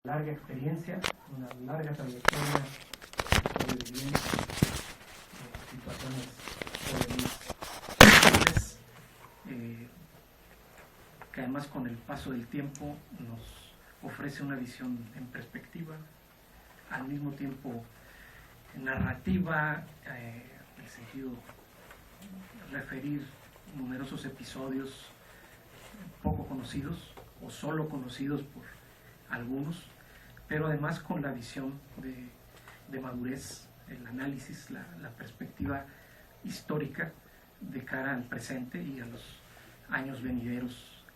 Larga experiencia, una larga trayectoria sobreviviendo situaciones difíciles, que además con el paso del tiempo nos ofrece una visión en perspectiva, al mismo tiempo narrativa, en el sentido de referir numerosos episodios poco conocidos o solo conocidos por algunos, pero además con la visión de madurez, el análisis, la perspectiva histórica de cara al presente y a los años venideros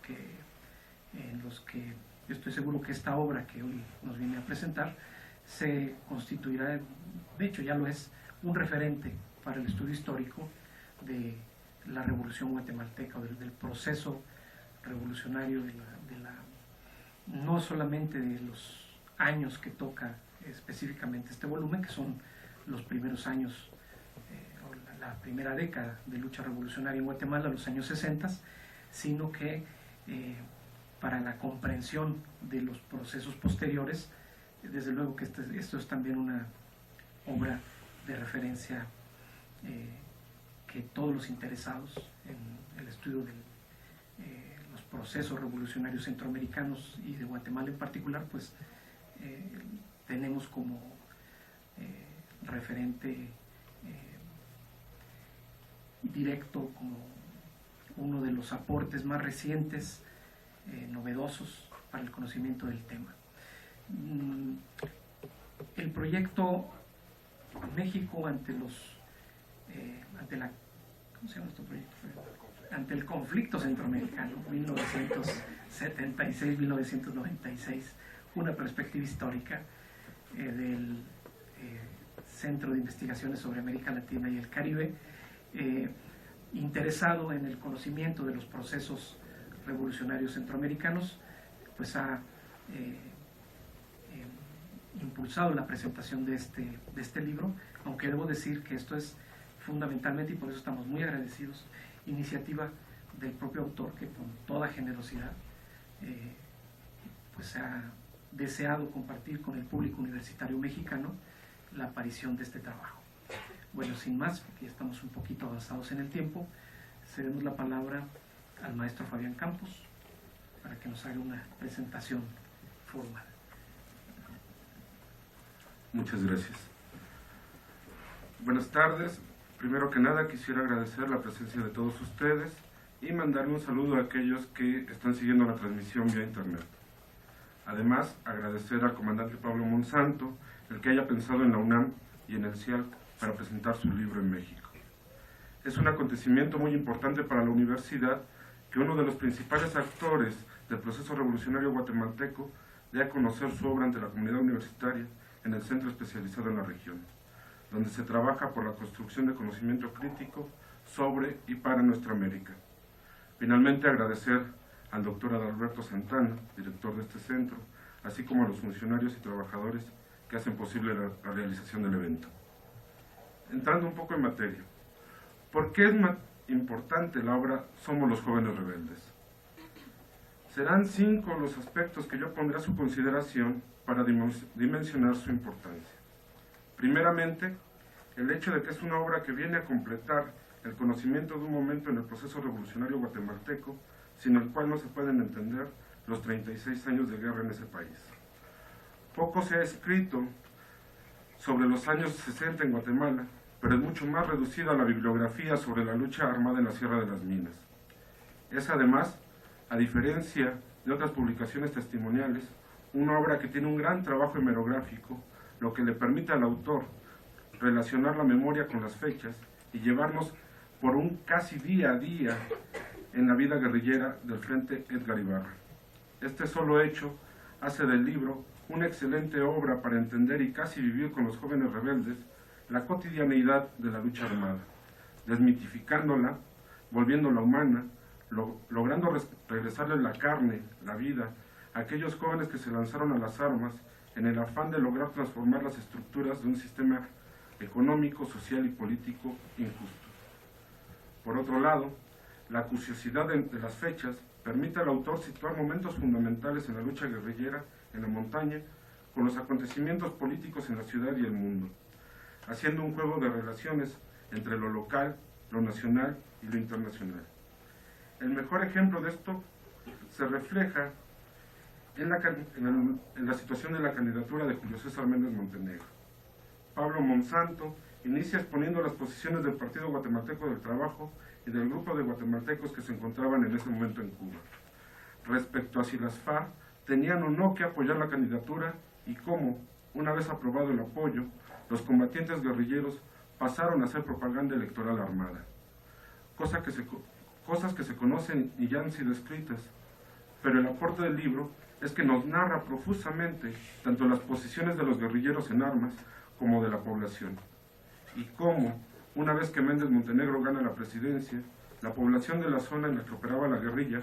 en los que yo estoy seguro que esta obra que hoy nos viene a presentar se constituirá, de hecho ya lo es, un referente para el estudio histórico de la Revolución Guatemalteca, o del proceso revolucionario no solamente de los años que toca específicamente este volumen, que son los primeros años, o la primera década de lucha revolucionaria en Guatemala, los años 60, sino que para la comprensión de los procesos posteriores, desde luego que esto es también una obra de referencia que todos los interesados en el estudio de los procesos revolucionarios centroamericanos y de Guatemala en particular, pues tenemos como referente directo, como uno de los aportes más recientes, novedosos para el conocimiento del tema. El proyecto México ante el conflicto centroamericano, 1976-1996, una perspectiva histórica del Centro de Investigaciones sobre América Latina y el Caribe, interesado en el conocimiento de los procesos revolucionarios centroamericanos, pues ha impulsado la presentación de este libro, aunque debo decir que esto es fundamentalmente, y por eso estamos muy agradecidos, iniciativa del propio autor, que con toda generosidad pues ha deseado compartir con el público universitario mexicano la aparición de este trabajo. Bueno, sin más, porque ya estamos un poquito avanzados en el tiempo, cedemos la palabra al maestro Fabián Campos para que nos haga una presentación formal. Muchas gracias. Buenas tardes. Primero que nada quisiera agradecer la presencia de todos ustedes y mandarle un saludo a aquellos que están siguiendo la transmisión vía internet. Además, agradecer al comandante Pablo Monsanto el que haya pensado en la UNAM y en el CIALC para presentar su libro en México. Es un acontecimiento muy importante para la universidad que uno de los principales actores del proceso revolucionario guatemalteco dé a conocer su obra ante la comunidad universitaria en el centro especializado en la región, donde se trabaja por la construcción de conocimiento crítico sobre y para nuestra América. Finalmente, agradecer al doctor Adalberto Santana, director de este centro, así como a los funcionarios y trabajadores que hacen posible la realización del evento. Entrando un poco en materia, ¿por qué es importante la obra Somos los Jóvenes Rebeldes? Serán 5 los aspectos que yo pondré a su consideración para dimensionar su importancia. Primeramente, el hecho de que es una obra que viene a completar el conocimiento de un momento en el proceso revolucionario guatemalteco, sin el cual no se pueden entender los 36 años de guerra en ese país. Poco se ha escrito sobre los años 60 en Guatemala, pero es mucho más reducida la bibliografía sobre la lucha armada en la Sierra de las Minas. Es además, a diferencia de otras publicaciones testimoniales, una obra que tiene un gran trabajo hemerográfico, lo que le permite al autor relacionar la memoria con las fechas y llevarnos por un casi día a día en la vida guerrillera del Frente Edgar Ibarra. Este solo hecho hace del libro una excelente obra para entender y casi vivir con los jóvenes rebeldes la cotidianeidad de la lucha armada, desmitificándola, volviéndola humana, logrando regresarle la carne, la vida, a aquellos jóvenes que se lanzaron a las armas en el afán de lograr transformar las estructuras de un sistema económico, social y político injusto. Por otro lado, la acuciosidad de las fechas permite al autor situar momentos fundamentales en la lucha guerrillera en la montaña, con los acontecimientos políticos en la ciudad y el mundo, haciendo un juego de relaciones entre lo local, lo nacional y lo internacional. El mejor ejemplo de esto se refleja en la situación de la candidatura de Julio César Méndez Montenegro. Pablo Monsanto inicia exponiendo las posiciones del Partido Guatemalteco del Trabajo y del grupo de guatemaltecos que se encontraban en ese momento en Cuba, respecto a si las FARC tenían o no que apoyar la candidatura y cómo, una vez aprobado el apoyo, los combatientes guerrilleros pasaron a hacer propaganda electoral armada. Cosas que se conocen y ya han sido escritas, pero el aporte del libro es que nos narra profusamente tanto las posiciones de los guerrilleros en armas como de la población, y cómo, una vez que Méndez Montenegro gana la presidencia, la población de la zona en la que operaba la guerrilla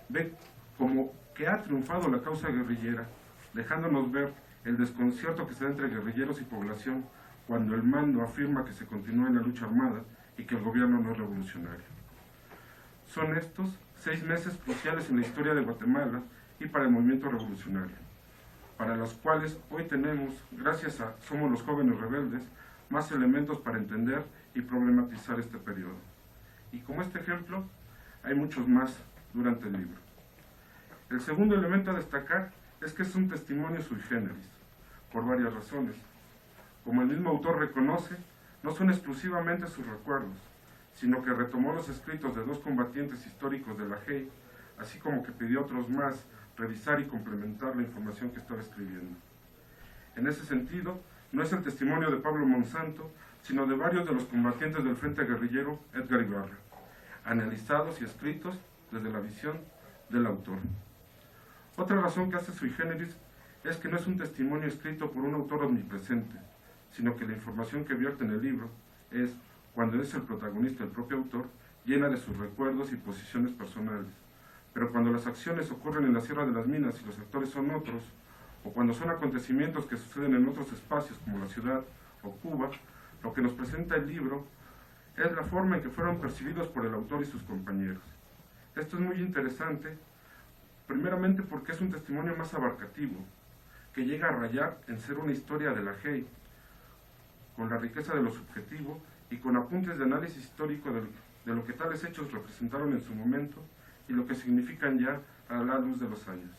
ve como que ha triunfado la causa guerrillera, dejándonos ver el desconcierto que se da entre guerrilleros y población cuando el mando afirma que se continúa en la lucha armada y que el gobierno no es revolucionario. Son estos 6 meses cruciales en la historia de Guatemala y para el movimiento revolucionario, para los cuales hoy tenemos, gracias a Somos los Jóvenes Rebeldes, más elementos para entender y problematizar este periodo. Y como este ejemplo, hay muchos más durante el libro. El segundo elemento a destacar es que es un testimonio sui generis, por varias razones. Como el mismo autor reconoce, no son exclusivamente sus recuerdos, sino que retomó los escritos de 2 combatientes históricos de la GEI, así como que pidió a otros más revisar y complementar la información que estaba escribiendo. En ese sentido, no es el testimonio de Pablo Monsanto, sino de varios de los combatientes del Frente Guerrillero Edgar Ibarra, analizados y escritos desde la visión del autor. Otra razón que hace sui generis es que no es un testimonio escrito por un autor omnipresente, sino que la información que vierte en el libro es, cuando es el protagonista el propio autor, llena de sus recuerdos y posiciones personales. Pero cuando las acciones ocurren en la Sierra de las Minas y los actores son otros, o cuando son acontecimientos que suceden en otros espacios como la ciudad o Cuba, lo que nos presenta el libro es la forma en que fueron percibidos por el autor y sus compañeros. Esto es muy interesante, primeramente porque es un testimonio más abarcativo, que llega a rayar en ser una historia de la GEI, con la riqueza de lo subjetivo y con apuntes de análisis histórico de lo que tales hechos representaron en su momento y lo que significan ya a la luz de los años.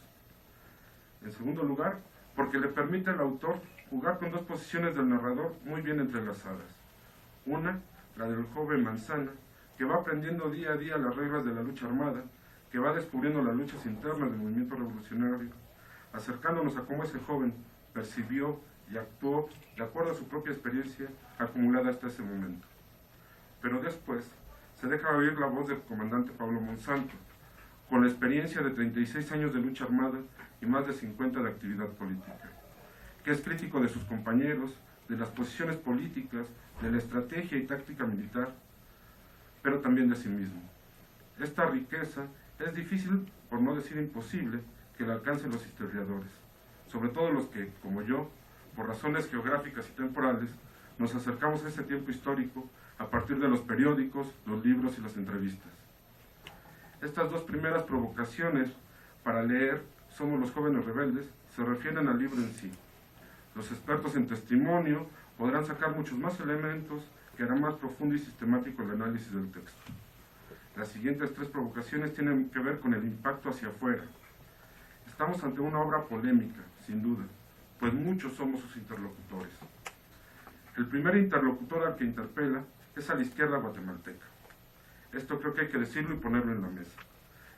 En segundo lugar, porque le permite al autor jugar con 2 posiciones del narrador muy bien entrelazadas. Una, la del joven Manzana, que va aprendiendo día a día las reglas de la lucha armada, que va descubriendo las luchas internas del movimiento revolucionario, acercándonos a cómo ese joven percibió y actuó de acuerdo a su propia experiencia acumulada hasta ese momento. Pero después se deja oír la voz del comandante Pablo Monsanto, con la experiencia de 36 años de lucha armada y más de 50 de actividad política, que es crítico de sus compañeros, de las posiciones políticas, de la estrategia y táctica militar, pero también de sí mismo. Esta riqueza es difícil, por no decir imposible, que la alcancen los historiadores, sobre todo los que, como yo, por razones geográficas y temporales, nos acercamos a ese tiempo histórico a partir de los periódicos, los libros y las entrevistas. Estas 2 primeras provocaciones para leer Somos los Jóvenes Rebeldes se refieren al libro en sí. Los expertos en testimonio podrán sacar muchos más elementos que harán más profundo y sistemático el análisis del texto. Las siguientes 3 provocaciones tienen que ver con el impacto hacia afuera. Estamos ante una obra polémica, sin duda, pues muchos somos sus interlocutores. El primer interlocutor al que interpela es a la izquierda guatemalteca. Esto creo que hay que decirlo y ponerlo en la mesa.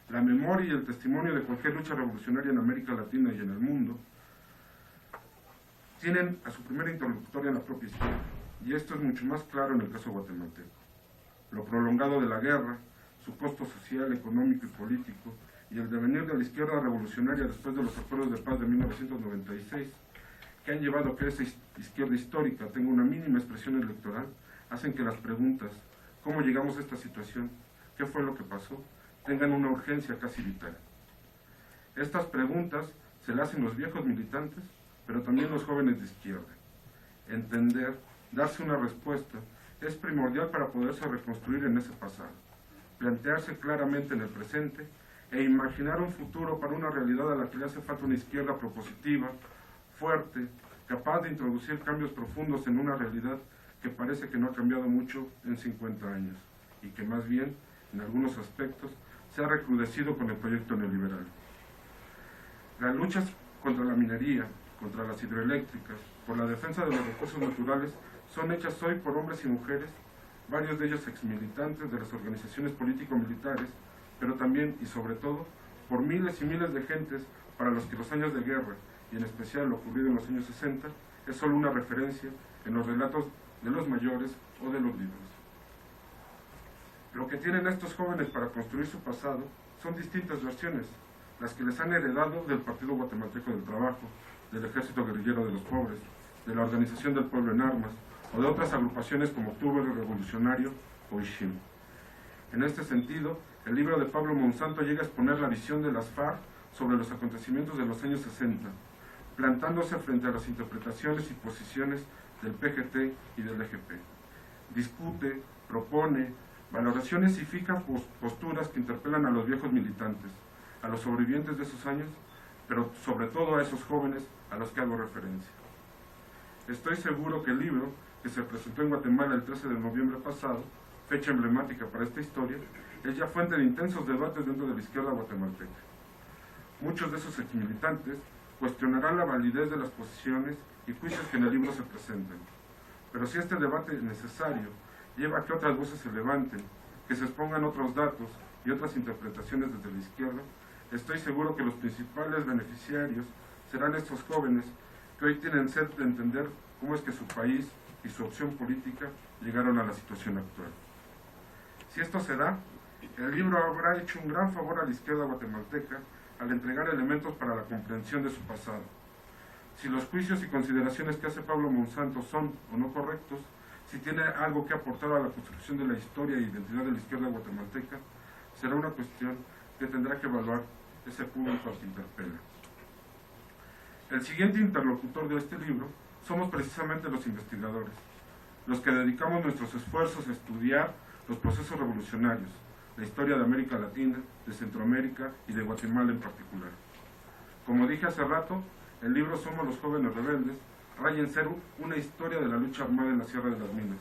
La memoria y el testimonio de cualquier lucha revolucionaria en América Latina y en el mundo tienen a su primer interlocutor en la propia izquierda, y esto es mucho más claro en el caso guatemalteco. Lo prolongado de la guerra, su costo social, económico y político, y el devenir de la izquierda revolucionaria después de los acuerdos de paz de 1996, que han llevado a que esa izquierda histórica tenga una mínima expresión electoral, hacen que las preguntas, ¿cómo llegamos a esta situación? ¿Qué fue lo que pasó?, tengan una urgencia casi vital. Estas preguntas se las hacen los viejos militantes, pero también los jóvenes de izquierda. Entender, darse una respuesta, es primordial para poderse reconstruir en ese pasado, plantearse claramente en el presente e imaginar un futuro para una realidad a la que le hace falta una izquierda propositiva, fuerte, capaz de introducir cambios profundos en una realidad que parece que no ha cambiado mucho en 50 años y que más bien, en algunos aspectos, se ha recrudecido con el proyecto neoliberal. Las luchas contra la minería, contra las hidroeléctricas, por la defensa de los recursos naturales, son hechas hoy por hombres y mujeres, varios de ellos exmilitantes de las organizaciones político-militares, pero también y sobre todo por miles y miles de gentes para los que los años de guerra, y en especial lo ocurrido en los años 60, es solo una referencia en los relatos de los mayores o de los libros. Lo que tienen estos jóvenes para construir su pasado son distintas versiones, las que les han heredado del Partido Guatemalteco del Trabajo, del Ejército Guerrillero de los Pobres, de la Organización del Pueblo en Armas, o de otras agrupaciones como Octubre Revolucionario o ISHIM. En este sentido, el libro de Pablo Monsanto llega a exponer la visión de las FARC sobre los acontecimientos de los años 60, plantándose frente a las interpretaciones y posiciones del PGT y del EGP. Discute, propone, valoraciones y fija posturas que interpelan a los viejos militantes, a los sobrevivientes de esos años, pero sobre todo a esos jóvenes a los que hago referencia. Estoy seguro que el libro, que se presentó en Guatemala el 13 de noviembre pasado, fecha emblemática para esta historia, es ya fuente de intensos debates dentro de la izquierda guatemalteca. Muchos de esos exmilitantes cuestionarán la validez de las posiciones y juicios que en el libro se presentan. Pero si este debate es necesario, lleva a que otras voces se levanten, que se expongan otros datos y otras interpretaciones desde la izquierda, estoy seguro que los principales beneficiarios serán estos jóvenes que hoy tienen sed de entender cómo es que su país y su opción política llegaron a la situación actual. Si esto se da, el libro habrá hecho un gran favor a la izquierda guatemalteca al entregar elementos para la comprensión de su pasado. Si los juicios y consideraciones que hace Pablo Monsanto son o no correctos, si tiene algo que aportar a la construcción de la historia e identidad de la izquierda guatemalteca, será una cuestión que tendrá que evaluar ese público al que interpela. El siguiente interlocutor de este libro somos precisamente los investigadores, los que dedicamos nuestros esfuerzos a estudiar los procesos revolucionarios, la historia de América Latina, de Centroamérica y de Guatemala en particular. Como dije hace rato, el libro Somos los Jóvenes Rebeldes raya en ser una historia de la lucha armada en la Sierra de las Minas.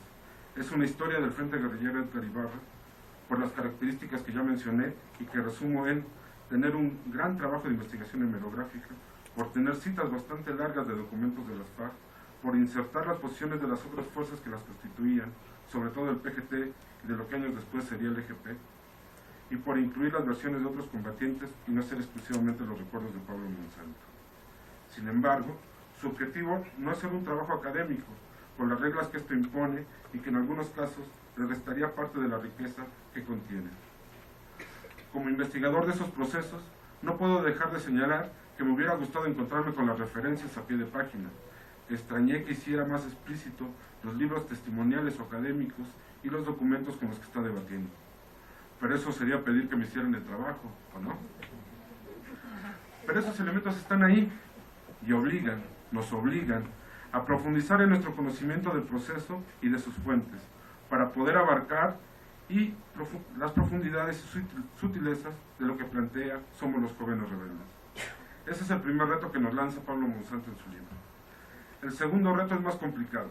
Es una historia del Frente Guerrillero Edgar Ibarra, por las características que ya mencioné y que resumo en tener un gran trabajo de investigación hemerográfica, por tener citas bastante largas de documentos de las FARC, por insertar las posiciones de las otras fuerzas que las constituían, sobre todo el PGT y de lo que años después sería el EGP, y por incluir las versiones de otros combatientes y no ser exclusivamente los recuerdos de Pablo Monsanto. Sin embargo, su objetivo no es ser un trabajo académico, por las reglas que esto impone y que en algunos casos le restaría parte de la riqueza que contiene. Como investigador de esos procesos, no puedo dejar de señalar que me hubiera gustado encontrarme con las referencias a pie de página. Extrañé que hiciera más explícito los libros testimoniales o académicos y los documentos con los que está debatiendo. Pero eso sería pedir que me hicieran el trabajo, ¿o no? Pero esos elementos están ahí y nos obligan a profundizar en nuestro conocimiento del proceso y de sus fuentes, para poder abarcar las profundidades y sutilezas de lo que plantea Somos los Jóvenes Rebeldes. Ese es el primer reto que nos lanza Pablo Monsanto en su libro. El segundo reto es más complicado.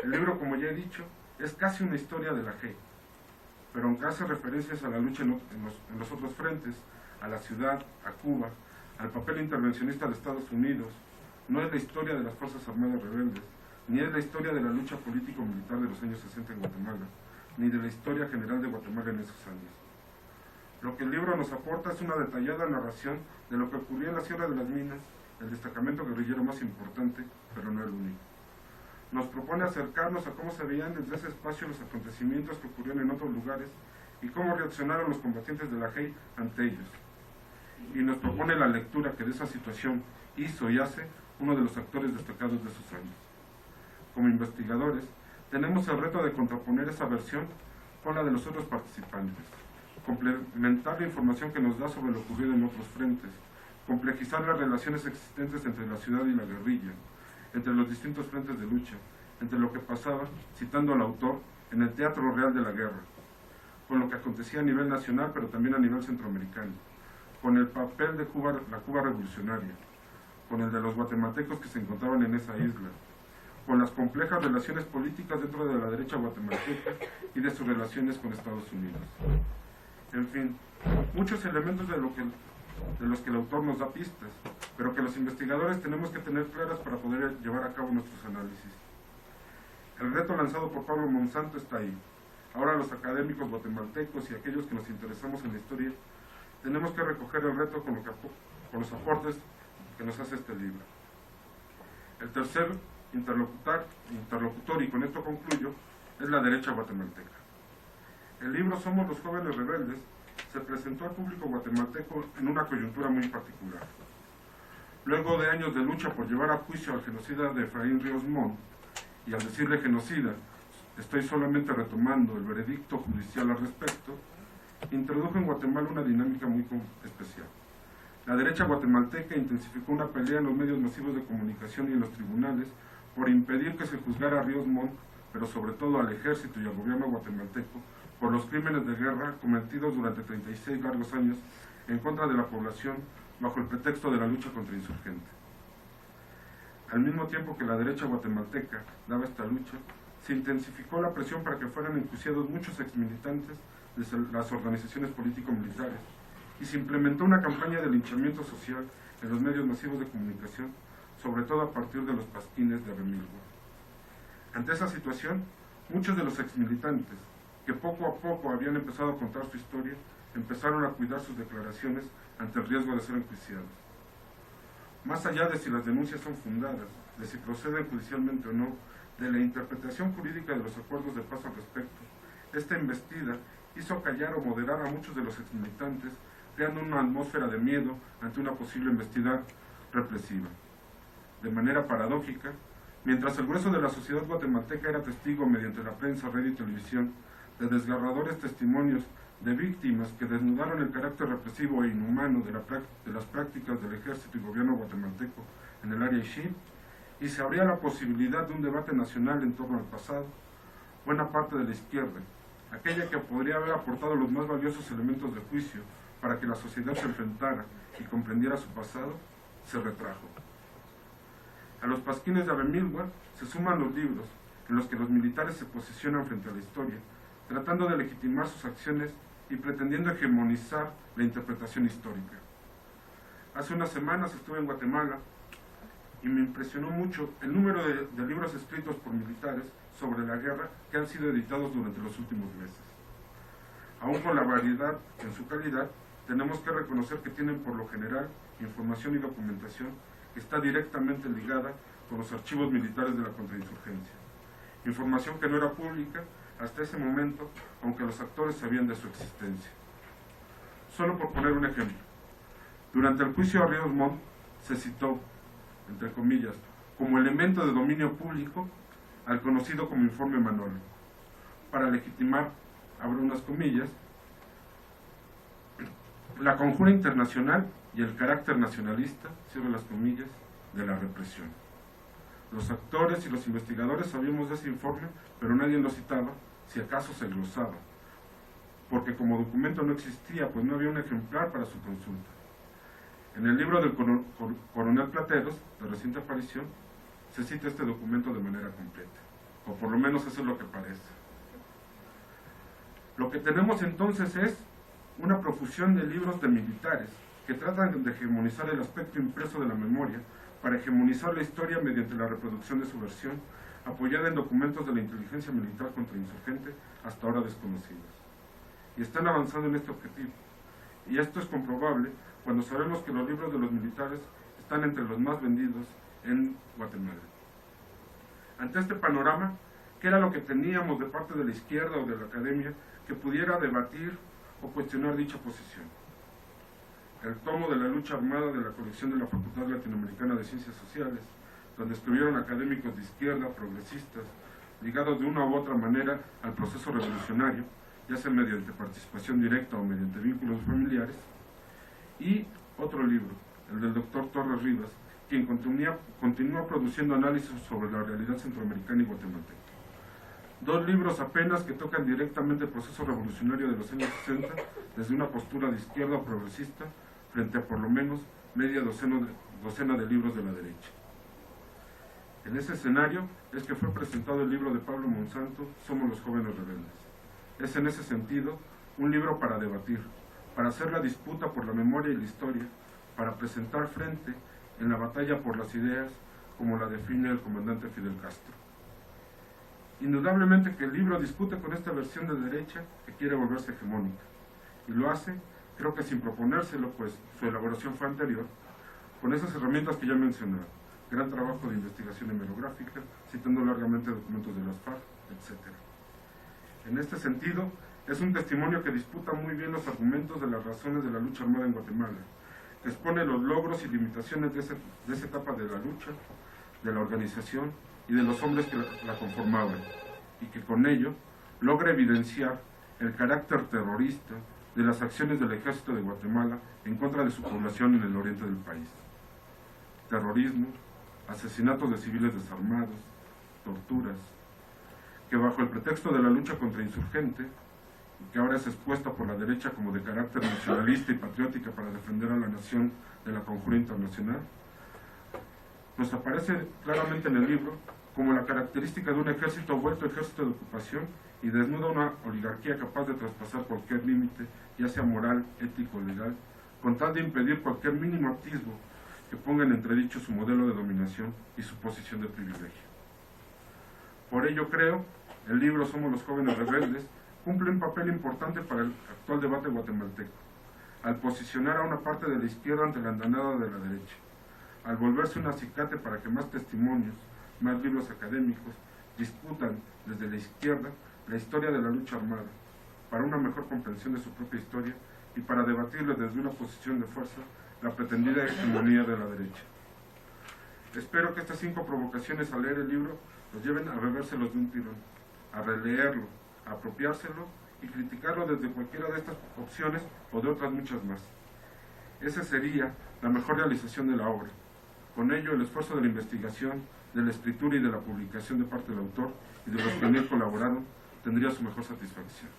El libro, como ya he dicho, es casi una historia de la G, pero aunque hace referencias a la lucha en los otros frentes, a la ciudad, a Cuba, al papel intervencionista de Estados Unidos, no es la historia de las Fuerzas Armadas Rebeldes, ni es la historia de la lucha político-militar de los años 60 en Guatemala, ni de la historia general de Guatemala en esos años. Lo que el libro nos aporta es una detallada narración de lo que ocurrió en la Sierra de las Minas, el destacamento guerrillero más importante, pero no el único. Nos propone acercarnos a cómo se veían desde ese espacio los acontecimientos que ocurrieron en otros lugares y cómo reaccionaron los combatientes de la GEI ante ellos. Y nos propone la lectura que de esa situación hizo y hace uno de los actores destacados de esos años. Como investigadores, tenemos el reto de contraponer esa versión con la de los otros participantes, complementar la información que nos da sobre lo ocurrido en otros frentes, complejizar las relaciones existentes entre la ciudad y la guerrilla, entre los distintos frentes de lucha, entre lo que pasaba, citando al autor, en el teatro real de la guerra, con lo que acontecía a nivel nacional pero también a nivel centroamericano, con el papel de la Cuba revolucionaria, con el de los guatemaltecos que se encontraban en esa isla, con las complejas relaciones políticas dentro de la derecha guatemalteca y de sus relaciones con Estados Unidos. En fin, muchos elementos de los que el autor nos da pistas, pero que los investigadores tenemos que tener claras para poder llevar a cabo nuestros análisis. El reto lanzado por Pablo Monsanto está ahí. Ahora los académicos guatemaltecos y aquellos que nos interesamos en la historia tenemos que recoger el reto con los aportes que nos hace este libro. El tercer interlocutor, y con esto concluyo, es la derecha guatemalteca. El libro Somos los jóvenes rebeldes se presentó al público guatemalteco en una coyuntura muy particular. Luego de años de lucha por llevar a juicio al genocida de Efraín Ríos Montt, y al decirle genocida, estoy solamente retomando el veredicto judicial al respecto, introdujo en Guatemala una dinámica muy especial. La derecha guatemalteca intensificó una pelea en los medios masivos de comunicación y en los tribunales por impedir que se juzgara a Ríos Montt, pero sobre todo al ejército y al gobierno guatemalteco, por los crímenes de guerra cometidos durante 36 largos años en contra de la población bajo el pretexto de la lucha contra insurgentes. Al mismo tiempo que la derecha guatemalteca daba esta lucha, se intensificó la presión para que fueran enjuiciados muchos exmilitantes de las organizaciones político-militares y se implementó una campaña de linchamiento social en los medios masivos de comunicación, sobre todo a partir de los pasquines de Abemilgua. Ante esa situación, muchos de los exmilitantes, que poco a poco habían empezado a contar su historia, empezaron a cuidar sus declaraciones ante el riesgo de ser enjuiciados. Más allá de si las denuncias son fundadas, de si proceden judicialmente o no, de la interpretación jurídica de los acuerdos de paz al respecto, esta embestida hizo callar o moderar a muchos de los exmilitantes, creando una atmósfera de miedo ante una posible embestida represiva. De manera paradójica, mientras el grueso de la sociedad guatemalteca era testigo mediante la prensa, radio y televisión de desgarradores testimonios de víctimas que desnudaron el carácter represivo e inhumano de las prácticas del ejército y gobierno guatemalteco en el área Ixil, y se abría la posibilidad de un debate nacional en torno al pasado, buena parte de la izquierda, aquella que podría haber aportado los más valiosos elementos de juicio para que la sociedad se enfrentara y comprendiera su pasado, se retrajo. A los pasquines de Abemilgua se suman los libros en los que los militares se posicionan frente a la historia, tratando de legitimar sus acciones y pretendiendo hegemonizar la interpretación histórica. Hace unas semanas estuve en Guatemala y me impresionó mucho el número de libros escritos por militares sobre la guerra que han sido editados durante los últimos meses. Aún con la variedad en su calidad, tenemos que reconocer que tienen por lo general información y documentación que está directamente ligada con los archivos militares de la contrainsurgencia. Información que no era pública hasta ese momento, aunque los actores sabían de su existencia. Solo por poner un ejemplo, durante el juicio a Ríos Montt se citó, entre comillas, como elemento de dominio público al conocido como informe Manolo, para legitimar, abro unas comillas, la conjura internacional y el carácter nacionalista, cierro las comillas, de la represión. Los actores y los investigadores sabíamos de ese informe, pero nadie lo citaba, si acaso se glosaba, porque como documento no existía, pues no había un ejemplar para su consulta. En el libro del coronel Plateros, de reciente aparición, se cita este documento de manera completa, o por lo menos eso es lo que parece. Lo que tenemos entonces es una profusión de libros de militares que tratan de hegemonizar el aspecto impreso de la memoria para hegemonizar la historia mediante la reproducción de su versión, apoyada en documentos de la inteligencia militar contrainsurgente hasta ahora desconocidos. Y están avanzando en este objetivo. Y esto es comprobable cuando sabemos que los libros de los militares están entre los más vendidos en Guatemala. Ante este panorama, ¿qué era lo que teníamos de parte de la izquierda o de la academia que pudiera debatir o cuestionar dicha posición? El tomo de la lucha armada de la colección de la Facultad Latinoamericana de Ciencias Sociales, donde escribieron académicos de izquierda, progresistas, ligados de una u otra manera al proceso revolucionario, ya sea mediante participación directa o mediante vínculos familiares, y otro libro, el del doctor Torres Rivas, quien continúa produciendo análisis sobre la realidad centroamericana y guatemalteca. Dos libros apenas que tocan directamente el proceso revolucionario de los años 60 desde una postura de izquierda progresista, frente a por lo menos media docena de libros de la derecha. En ese escenario es que fue presentado el libro de Pablo Monsanto, Somos los jóvenes rebeldes. Es en ese sentido un libro para debatir, para hacer la disputa por la memoria y la historia, para presentar frente en la batalla por las ideas, como la define el comandante Fidel Castro. Indudablemente que el libro discute con esta versión de derecha que quiere volverse hegemónica, y lo hace, creo que sin proponérselo, pues su elaboración fue anterior, con esas herramientas que ya mencioné: gran trabajo de investigación hemerográfica, citando largamente documentos de las FARC, etc. En este sentido, es un testimonio que disputa muy bien los argumentos de las razones de la lucha armada en Guatemala, que expone los logros y limitaciones de esa etapa de la lucha, de la organización y de los hombres que la conformaban, y que con ello logra evidenciar el carácter terrorista de las acciones del ejército de Guatemala en contra de su población en el oriente del país. Terrorismo, asesinatos de civiles desarmados, torturas, que bajo el pretexto de la lucha contra insurgente, que ahora es expuesta por la derecha como de carácter nacionalista y patriótica para defender a la nación de la conjura internacional, nos aparece claramente en el libro como la característica de un ejército vuelto ejército de ocupación y desnuda una oligarquía capaz de traspasar cualquier límite, ya sea moral, ético o legal, con tal de impedir cualquier mínimo atisbo que ponga en entredicho su modelo de dominación y su posición de privilegio. Por ello creo, el libro Somos los jóvenes rebeldes cumple un papel importante para el actual debate guatemalteco, al posicionar a una parte de la izquierda ante la andanada de la derecha, al volverse un acicate para que más testimonios, más libros académicos discutan desde la izquierda la historia de la lucha armada, para una mejor comprensión de su propia historia y para debatirle desde una posición de fuerza la pretendida hegemonía de la derecha. Espero que estas 5 provocaciones al leer el libro los lleven a bebérselos de un tirón, a releerlo, a apropiárselo y criticarlo desde cualquiera de estas opciones o de otras muchas más. Esa sería la mejor realización de la obra. Con ello, el esfuerzo de la investigación, de la escritura y de la publicación de parte del autor y de los que en él colaboraron tendría su mejor satisfacción.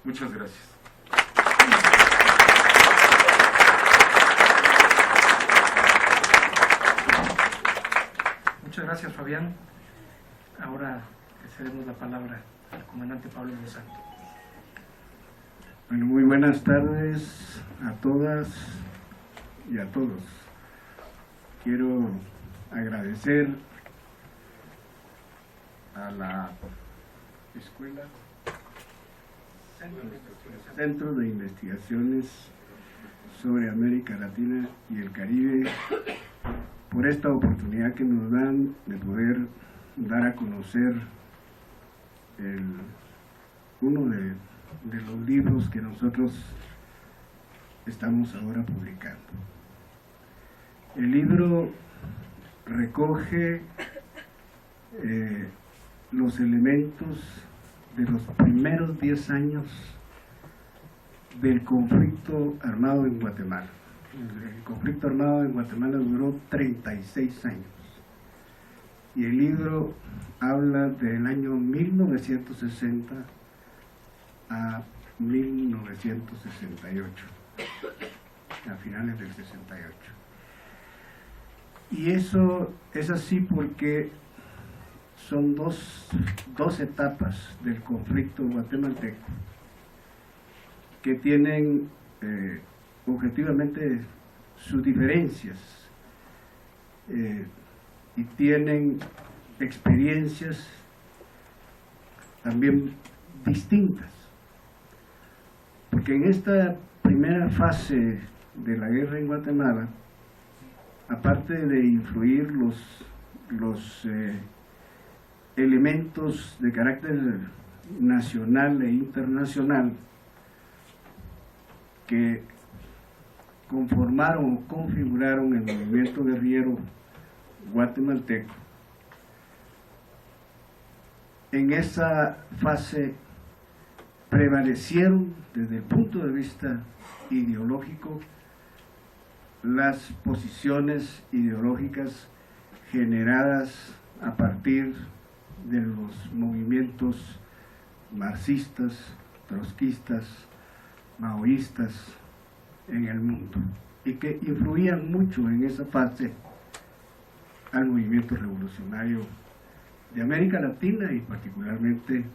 Muchas gracias. Muchas gracias, Fabián. Ahora le cedemos la palabra al comandante Pablo Monsanto. Bueno, muy buenas tardes a todas y a todos. Quiero agradecer a la escuela Centro de Investigaciones sobre América Latina y el Caribe por esta oportunidad que nos dan de poder dar a conocer uno de los libros que nosotros estamos ahora publicando. El libro recoge los elementos de los primeros 10 años del conflicto armado en Guatemala. El conflicto armado en Guatemala duró 36 años y el libro habla del año 1960 a 1968, a finales del 68. Y eso es así porque son dos etapas del conflicto guatemalteco que tienen objetivamente sus diferencias y tienen experiencias también distintas, porque en esta primera fase de la guerra en Guatemala, aparte de influir los elementos de carácter nacional e internacional que conformaron o configuraron el movimiento guerrillero guatemalteco, en esa fase prevalecieron desde el punto de vista ideológico las posiciones ideológicas generadas a partir de los movimientos marxistas, trotskistas, maoístas en el mundo. y que influían mucho en esa fase al movimiento revolucionario de América Latina y particularmente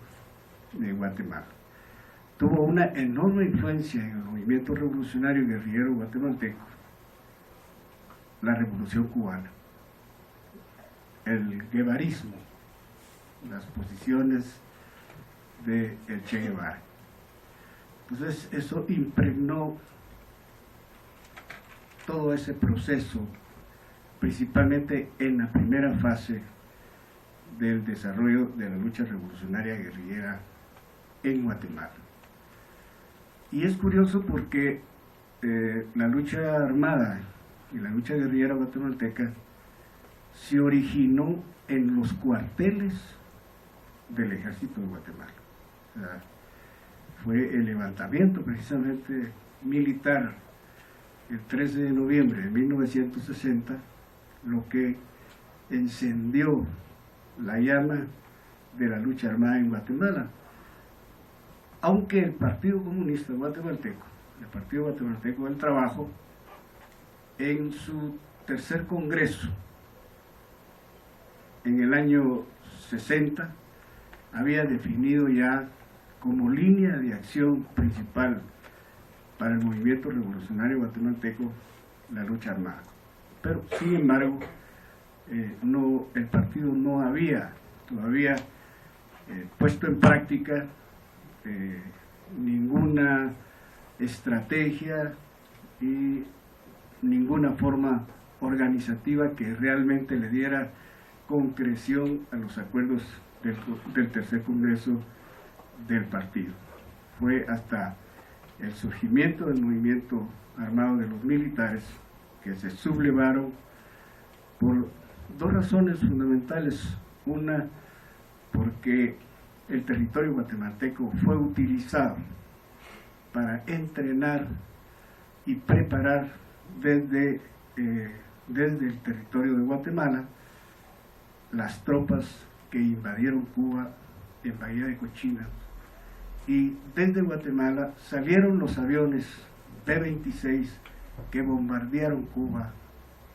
de Guatemala. Tuvo una enorme influencia en el movimiento revolucionario guerrillero guatemalteco la Revolución Cubana, el guevarismo, las posiciones de el Che Guevara. Entonces eso impregnó todo ese proceso, principalmente en la primera fase del desarrollo de la lucha revolucionaria guerrillera en Guatemala. Y es curioso porque la lucha armada y la lucha guerrillera guatemalteca se originó en los cuarteles del ejército de Guatemala. O sea, fue el levantamiento precisamente militar el 13 de noviembre de 1960 lo que encendió la llama de la lucha armada en Guatemala. Aunque el Partido Comunista Guatemalteco, el Partido Guatemalteco del Trabajo, en su tercer congreso, en el año 60, había definido ya como línea de acción principal para el movimiento revolucionario guatemalteco la lucha armada. Pero, sin embargo, el partido no había todavía puesto en práctica ninguna estrategia y ninguna forma organizativa que realmente le diera concreción a los acuerdos del tercer congreso del partido. Fue hasta el surgimiento del movimiento armado de los militares que se sublevaron por dos razones fundamentales. Una, porque el territorio guatemalteco fue utilizado para entrenar y preparar desde el territorio de Guatemala las tropas que invadieron Cuba en Bahía de Cochinas, y desde Guatemala salieron los aviones B-26 que bombardearon Cuba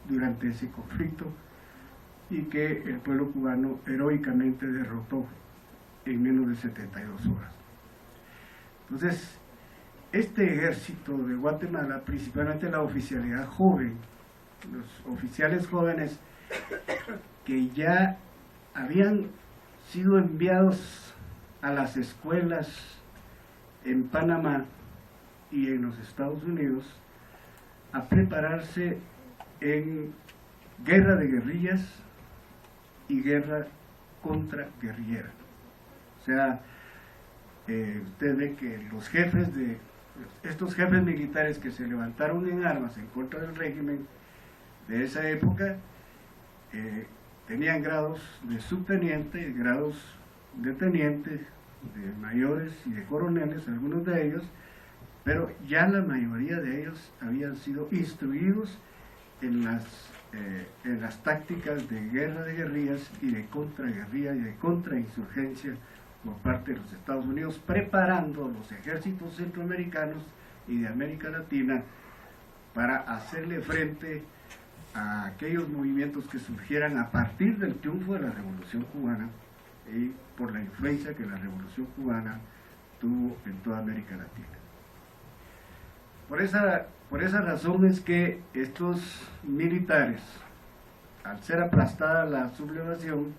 durante ese conflicto y que el pueblo cubano heroicamente derrotó en menos de 72 horas. Entonces, este ejército de Guatemala, principalmente la oficialidad joven, los oficiales jóvenes que ya habían sido enviados a las escuelas en Panamá y en los Estados Unidos a prepararse en guerra de guerrillas y guerra contra guerrillera. O sea, usted ve que estos jefes militares que se levantaron en armas en contra del régimen de esa época tenían grados de subteniente, grados de teniente, de mayores y de coroneles, algunos de ellos, pero ya la mayoría de ellos habían sido instruidos en las tácticas de guerra de guerrillas y de contraguerrilla y de contrainsurgencia por parte de los Estados Unidos, preparando los ejércitos centroamericanos y de América Latina para hacerle frente a aquellos movimientos que surgieran a partir del triunfo de la Revolución Cubana y por la influencia que la Revolución Cubana tuvo en toda América Latina. Por esa razón es que estos militares, al ser aplastada la sublevación,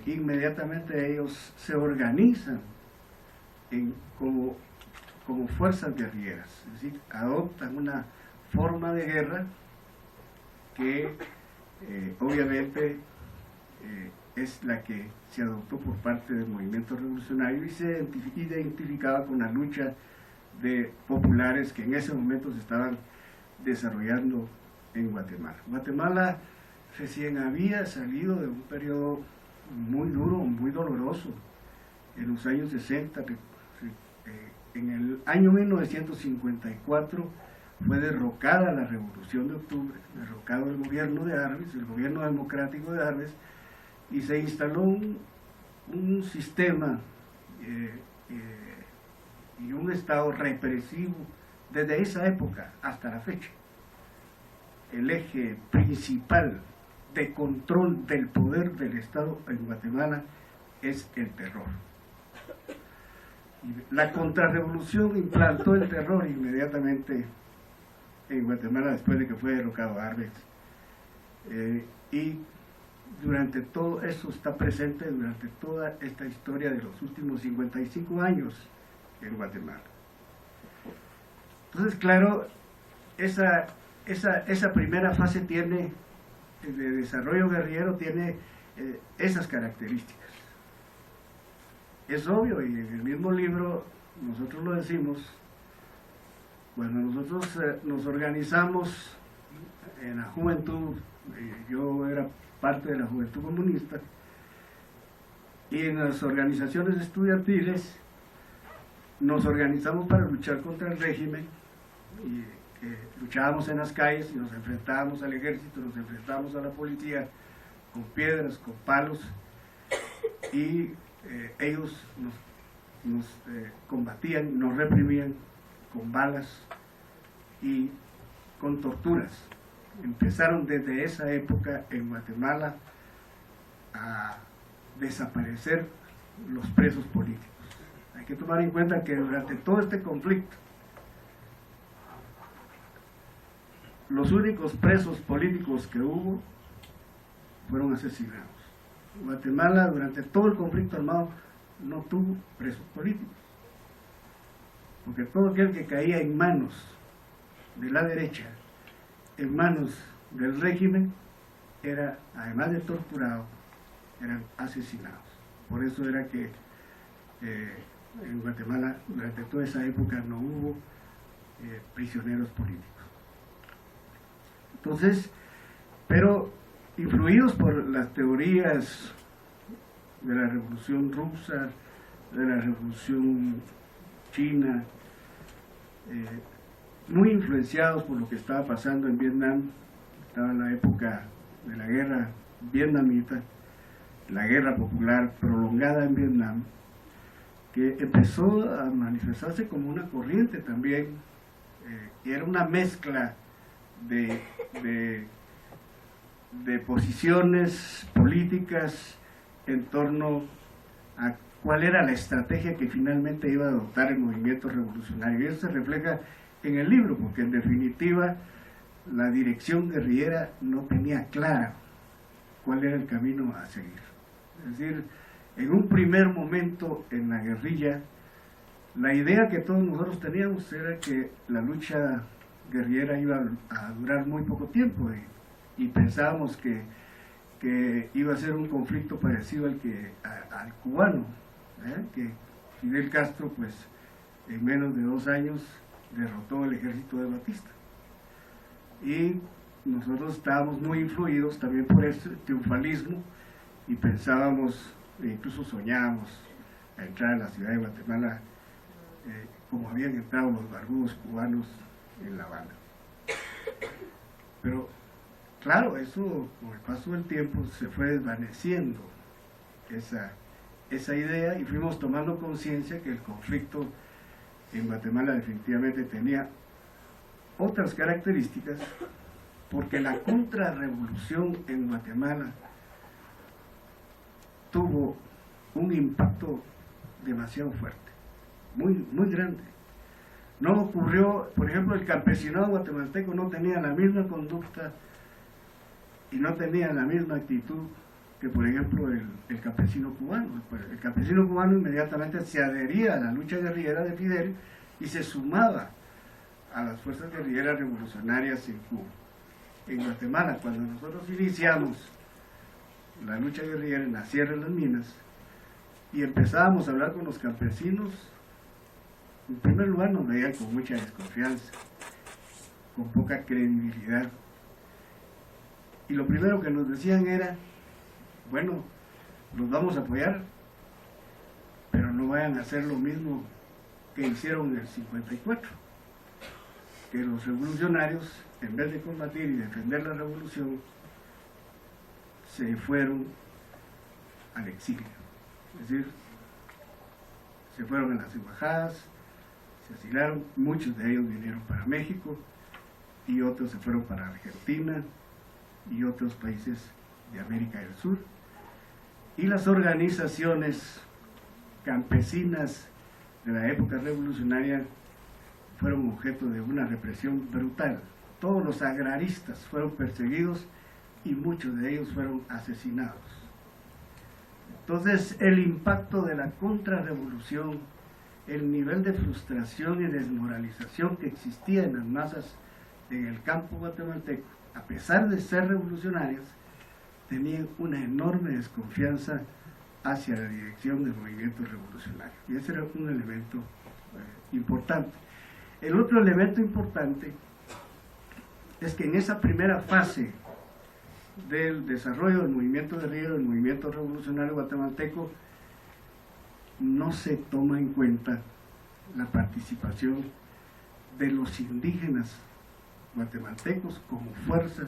inmediatamente ellos se organizan como fuerzas guerrilleras, es decir, adoptan una forma de guerra que obviamente es la que se adoptó por parte del movimiento revolucionario y se identificaba con la lucha de populares que en ese momento se estaban desarrollando en Guatemala. Guatemala recién había salido de un periodo muy duro, muy doloroso, en los años 60. En el año 1954 fue derrocada la Revolución de Octubre, derrocado el gobierno de Arbenz, el gobierno democrático de Arbenz, y se instaló un sistema y un estado represivo desde esa época hasta la fecha. el eje principal de control del poder del Estado en Guatemala es el terror. La contrarrevolución implantó el terror inmediatamente en Guatemala después de que fue derrocado Arbenz. Y durante todo eso está presente durante toda esta historia de los últimos 55 años en Guatemala. Entonces, claro, esa primera fase tiene, de desarrollo guerrillero, tiene esas características. Es obvio, y en el mismo libro nosotros lo decimos, cuando nosotros nos organizamos en la juventud, yo era parte de la Juventud Comunista, y en las organizaciones estudiantiles nos organizamos para luchar contra el régimen, y luchábamos en las calles y nos enfrentábamos al ejército, nos enfrentábamos a la policía con piedras, con palos, y ellos nos combatían, nos reprimían con balas y con torturas. Empezaron desde esa época en Guatemala a desaparecer los presos políticos. Hay que tomar en cuenta que durante todo este conflicto, los únicos presos políticos que hubo fueron asesinados. Guatemala durante todo el conflicto armado no tuvo presos políticos, porque todo aquel que caía en manos de la derecha, en manos del régimen, era, además de torturado, eran asesinados. Por eso era que en Guatemala durante toda esa época no hubo prisioneros políticos. Entonces, pero influidos por las teorías de la Revolución Rusa, de la Revolución China, muy influenciados por lo que estaba pasando en Vietnam, estaba en la época de la guerra vietnamita, la guerra popular prolongada en Vietnam, que empezó a manifestarse como una corriente también, y era una mezcla de posiciones políticas en torno a cuál era la estrategia que finalmente iba a adoptar el movimiento revolucionario. Y eso se refleja en el libro, porque en definitiva la dirección guerrillera no tenía clara cuál era el camino a seguir. Es decir, en un primer momento en la guerrilla, la idea que todos nosotros teníamos era que la lucha guerrillera iba a durar muy poco tiempo, y pensábamos que iba a ser un conflicto parecido al cubano, que Fidel Castro, pues, en menos de 2 años derrotó el ejército de Batista. Y nosotros estábamos muy influidos también por ese triunfalismo, y pensábamos, e incluso soñábamos, a entrar a la ciudad de Guatemala como habían entrado los barbudos cubanos en La Habana. Pero claro, eso con el paso del tiempo se fue desvaneciendo esa idea, y fuimos tomando conciencia que el conflicto en Guatemala definitivamente tenía otras características, porque la contrarrevolución en Guatemala tuvo un impacto demasiado fuerte, muy, muy grande. No ocurrió, por ejemplo, el campesinado guatemalteco no tenía la misma conducta y no tenía la misma actitud que, por ejemplo, el campesino cubano. El campesino cubano inmediatamente se adhería a la lucha guerrillera de Fidel y se sumaba a las fuerzas guerrilleras revolucionarias en Cuba. En Guatemala, cuando nosotros iniciamos la lucha guerrillera en la Sierra de las Minas y empezábamos a hablar con los campesinos, en primer lugar nos veían con mucha desconfianza, con poca credibilidad. Y lo primero que nos decían era, bueno, los vamos a apoyar, pero no vayan a hacer lo mismo que hicieron en el 54, que los revolucionarios, en vez de combatir y defender la revolución, se fueron al exilio. Es decir, se fueron a las embajadas, se asilaron, muchos de ellos vinieron para México, y otros se fueron para Argentina y otros países de América del Sur. Y las organizaciones campesinas de la época revolucionaria fueron objeto de una represión brutal. Todos los agraristas fueron perseguidos y muchos de ellos fueron asesinados. Entonces, el impacto de la contrarrevolución, el nivel de frustración y desmoralización que existía en las masas en el campo guatemalteco, a pesar de ser revolucionarios, tenían una enorme desconfianza hacia la dirección del movimiento revolucionario. Y ese era un elemento importante. El otro elemento importante es que en esa primera fase del desarrollo del movimiento guerrillero, del movimiento revolucionario guatemalteco, no se toma en cuenta la participación de los indígenas guatemaltecos como fuerza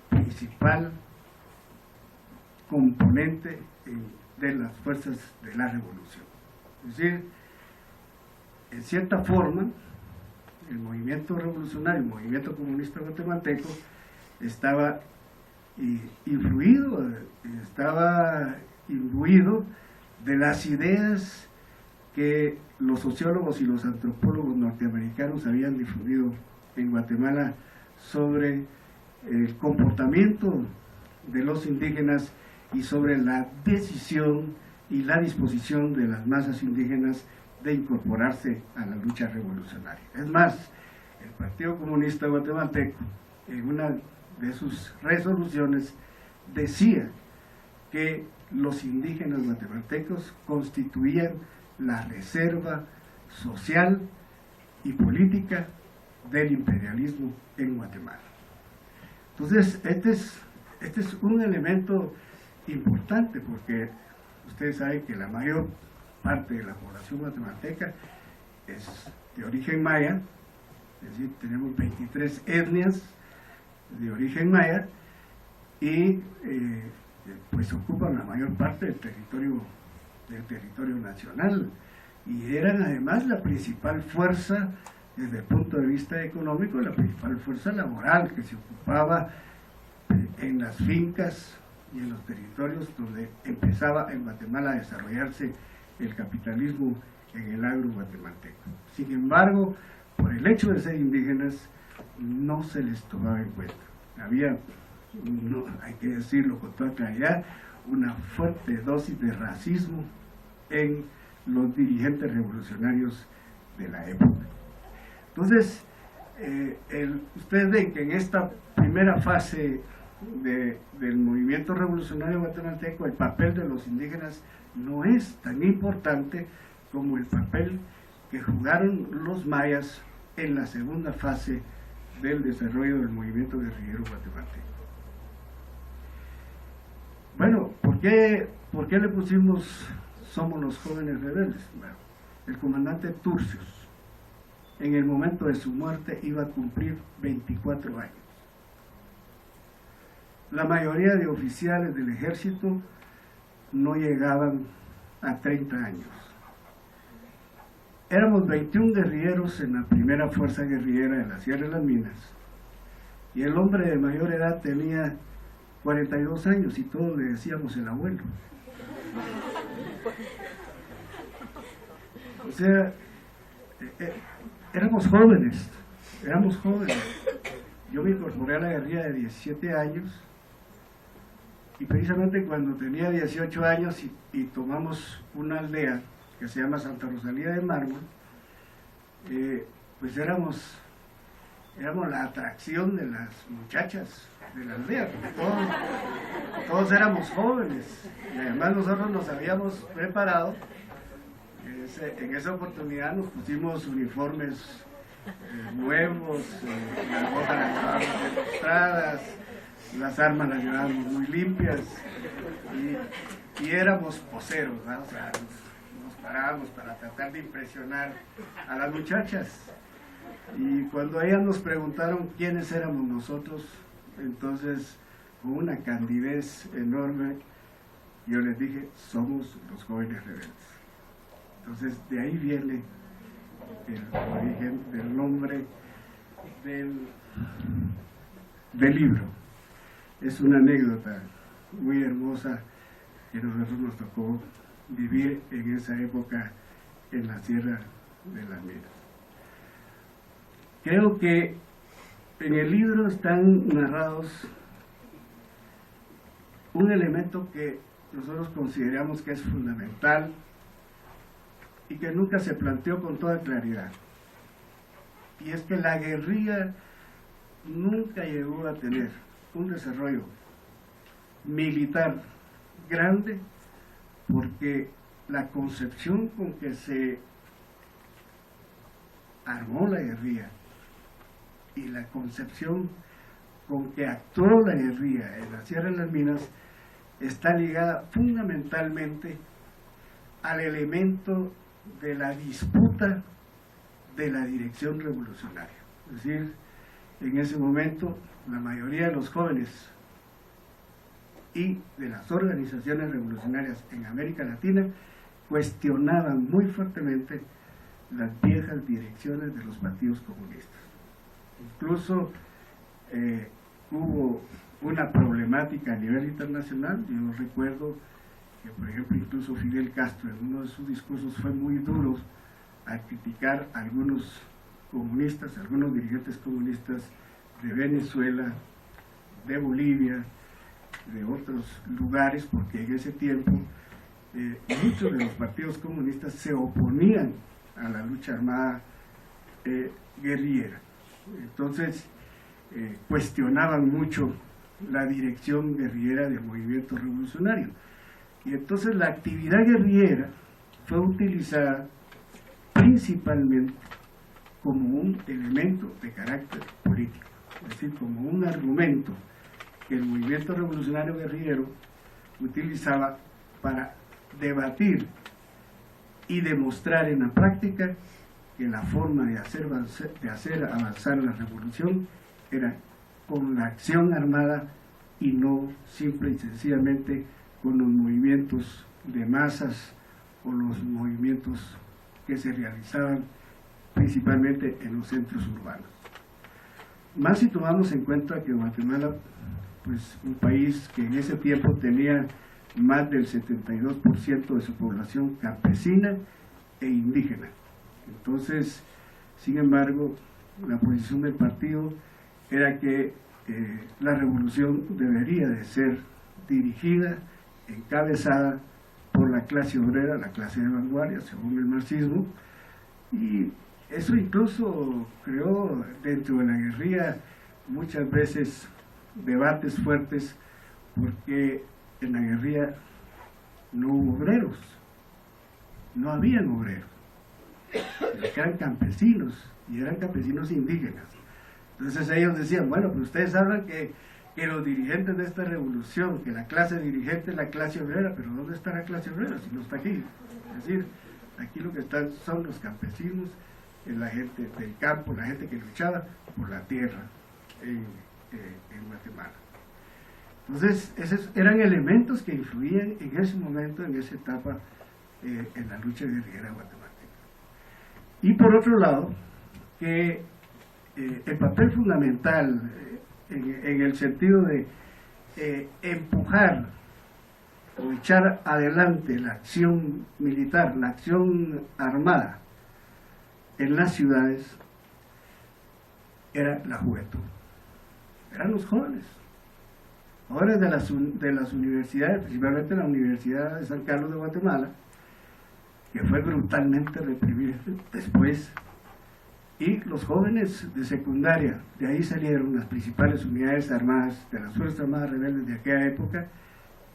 principal, componente de las fuerzas de la revolución. Es decir, en cierta forma, el movimiento revolucionario, el movimiento comunista guatemalteco, estaba influido, estaba imbuido de las ideas que los sociólogos y los antropólogos norteamericanos habían difundido en Guatemala sobre el comportamiento de los indígenas y sobre la decisión y la disposición de las masas indígenas de incorporarse a la lucha revolucionaria. Es más, el Partido Comunista Guatemalteco, en una de sus resoluciones, decía que los indígenas guatemaltecos constituían la reserva social y política del imperialismo en Guatemala. Entonces, este es un elemento importante, porque ustedes saben que la mayor parte de la población guatemalteca es de origen maya, es decir, tenemos 23 etnias de origen maya y pues ocupan la mayor parte del territorio nacional, y eran además la principal fuerza desde el punto de vista económico, la principal fuerza laboral que se ocupaba en las fincas y en los territorios donde empezaba en Guatemala a desarrollarse el capitalismo en el agro guatemalteco. Sin embargo, por el hecho de ser indígenas, no se les tomaba en cuenta. Había, no, hay que decirlo con toda claridad, una fuerte dosis de racismo en los dirigentes revolucionarios de la época. Entonces, ustedes ven que en esta primera fase del movimiento revolucionario guatemalteco, el papel de los indígenas no es tan importante como el papel que jugaron los mayas en la segunda fase del desarrollo del movimiento guerrillero guatemalteco. Bueno, ¿por qué le pusimos Somos los Jóvenes Rebeldes? Bueno, el comandante Turcios, en el momento de su muerte, iba a cumplir 24 años. La mayoría de oficiales del ejército no llegaban a 30 años. Éramos 21 guerrilleros en la primera fuerza guerrillera de la Sierra de las Minas, y el hombre de mayor edad tenía 42 años y todos le decíamos el abuelo. O sea, éramos jóvenes. Yo me incorporé a la guerrilla de 17 años, y precisamente cuando tenía 18 años y tomamos una aldea que se llama Santa Rosalía de Mármol, pues éramos la atracción de las muchachas de la aldea, porque todos éramos jóvenes, y además nosotros nos habíamos preparado. En esa oportunidad nos pusimos uniformes nuevos, las botas las llevábamos ilustradas, las armas las llevábamos muy limpias, y éramos poseros, ¿no? O sea, nos parábamos para tratar de impresionar a las muchachas, y cuando ellas nos preguntaron quiénes éramos nosotros, entonces con una candidez enorme yo les dije: somos los Jóvenes Rebeldes. Entonces de ahí viene el origen del nombre del libro. Es una anécdota muy hermosa que a nosotros nos tocó vivir en esa época en la Sierra de las Minas. Creo que en el libro están narrados un elemento que nosotros consideramos que es fundamental y que nunca se planteó con toda claridad, y es que la guerrilla nunca llegó a tener un desarrollo militar grande, porque la concepción con que se armó la guerrilla y la concepción con que actuó la guerrilla en la Sierra de las Minas está ligada fundamentalmente al elemento de la disputa de la dirección revolucionaria. Es decir, en ese momento la mayoría de los jóvenes y de las organizaciones revolucionarias en América Latina cuestionaban muy fuertemente las viejas direcciones de los partidos comunistas. Incluso hubo una problemática a nivel internacional. Yo recuerdo que, por ejemplo, incluso Fidel Castro en uno de sus discursos fue muy duro a criticar a algunos comunistas, algunos dirigentes comunistas de Venezuela, de Bolivia, de otros lugares, porque en ese tiempo muchos de los partidos comunistas se oponían a la lucha armada guerrillera. Entonces cuestionaban mucho la dirección guerrillera del movimiento revolucionario, y entonces la actividad guerrillera fue utilizada principalmente como un elemento de carácter político, es decir, como un argumento que el movimiento revolucionario guerrillero utilizaba para debatir y demostrar en la práctica que la forma de hacer avanzar la revolución era con la acción armada y no simple y sencillamente con los movimientos de masas o los movimientos que se realizaban principalmente en los centros urbanos. Más si tomamos en cuenta que Guatemala, pues un país que en ese tiempo tenía más del 72% de su población campesina e indígena. Entonces, sin embargo, la posición del partido era que la revolución debería de ser dirigida, encabezada por la clase obrera, la clase de vanguardia, según el marxismo, y eso incluso creó dentro de la guerrilla muchas veces debates fuertes, porque en la guerrilla no hubo obreros, no habían obreros, eran campesinos, y eran campesinos indígenas. Entonces ellos decían, bueno, pues ustedes hablan que los dirigentes de esta revolución, que la clase dirigente es la clase obrera, pero ¿dónde está la clase obrera si no está aquí? Es decir, aquí lo que están son los campesinos, la gente del campo, la gente que luchaba por la tierra en Guatemala. Entonces, esos eran elementos que influían en ese momento, en esa etapa, en la lucha guerrillera guatemalteca. Y por otro lado, que el papel fundamental en el sentido de empujar o echar adelante la acción militar, la acción armada en las ciudades, era la juventud, eran los jóvenes. Jóvenes de las universidades, principalmente la Universidad de San Carlos de Guatemala, que fue brutalmente reprimida después, y los jóvenes de secundaria. De ahí salieron las principales unidades armadas de las Fuerzas Armadas Rebeldes de aquella época,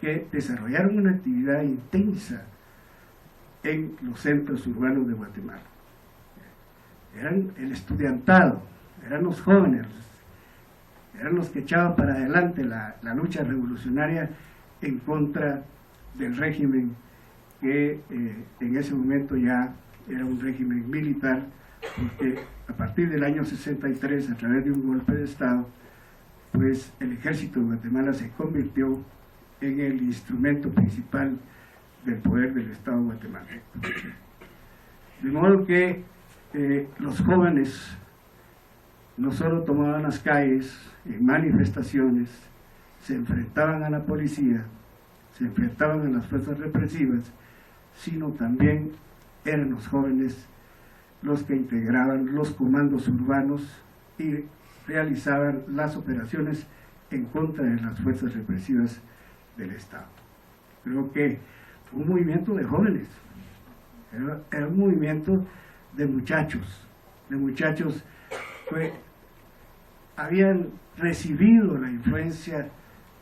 que desarrollaron una actividad intensa en los centros urbanos de Guatemala. Eran el estudiantado, eran los jóvenes, eran los que echaban para adelante la lucha revolucionaria en contra del régimen que en ese momento ya era un régimen militar, porque a partir del año 63, a través de un golpe de Estado, pues el ejército de Guatemala se convirtió en el instrumento principal del poder del Estado guatemalteco. De modo que los jóvenes no solo tomaban las calles en manifestaciones, se enfrentaban a la policía, se enfrentaban a las fuerzas represivas, sino también eran los jóvenes los que integraban los comandos urbanos y realizaban las operaciones en contra de las fuerzas represivas del Estado. Creo que un movimiento de jóvenes, era un movimiento de muchachos que habían recibido la influencia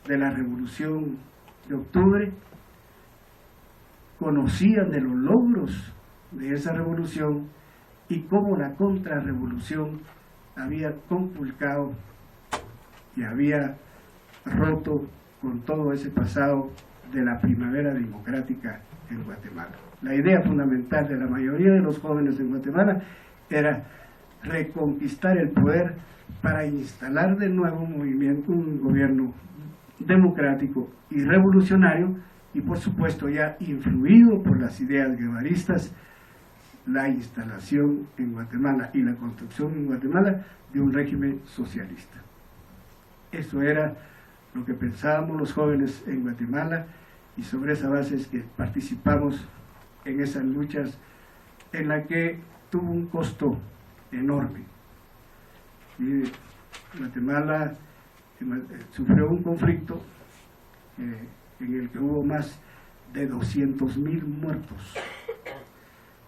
de la Revolución de Octubre, conocían de los logros de esa revolución y cómo la contrarrevolución había conculcado y había roto con todo ese pasado de la primavera democrática en Guatemala. La idea fundamental de la mayoría de los jóvenes en Guatemala era reconquistar el poder para instalar de nuevo un gobierno democrático y revolucionario, y por supuesto ya influido por las ideas guevaristas, la instalación en Guatemala y la construcción en Guatemala de un régimen socialista. Eso era lo que pensábamos los jóvenes en Guatemala, y sobre esa base es que participamos en esas luchas en la que tuvo un costo enorme. Y Guatemala sufrió un conflicto en el que hubo más de 200.000 muertos,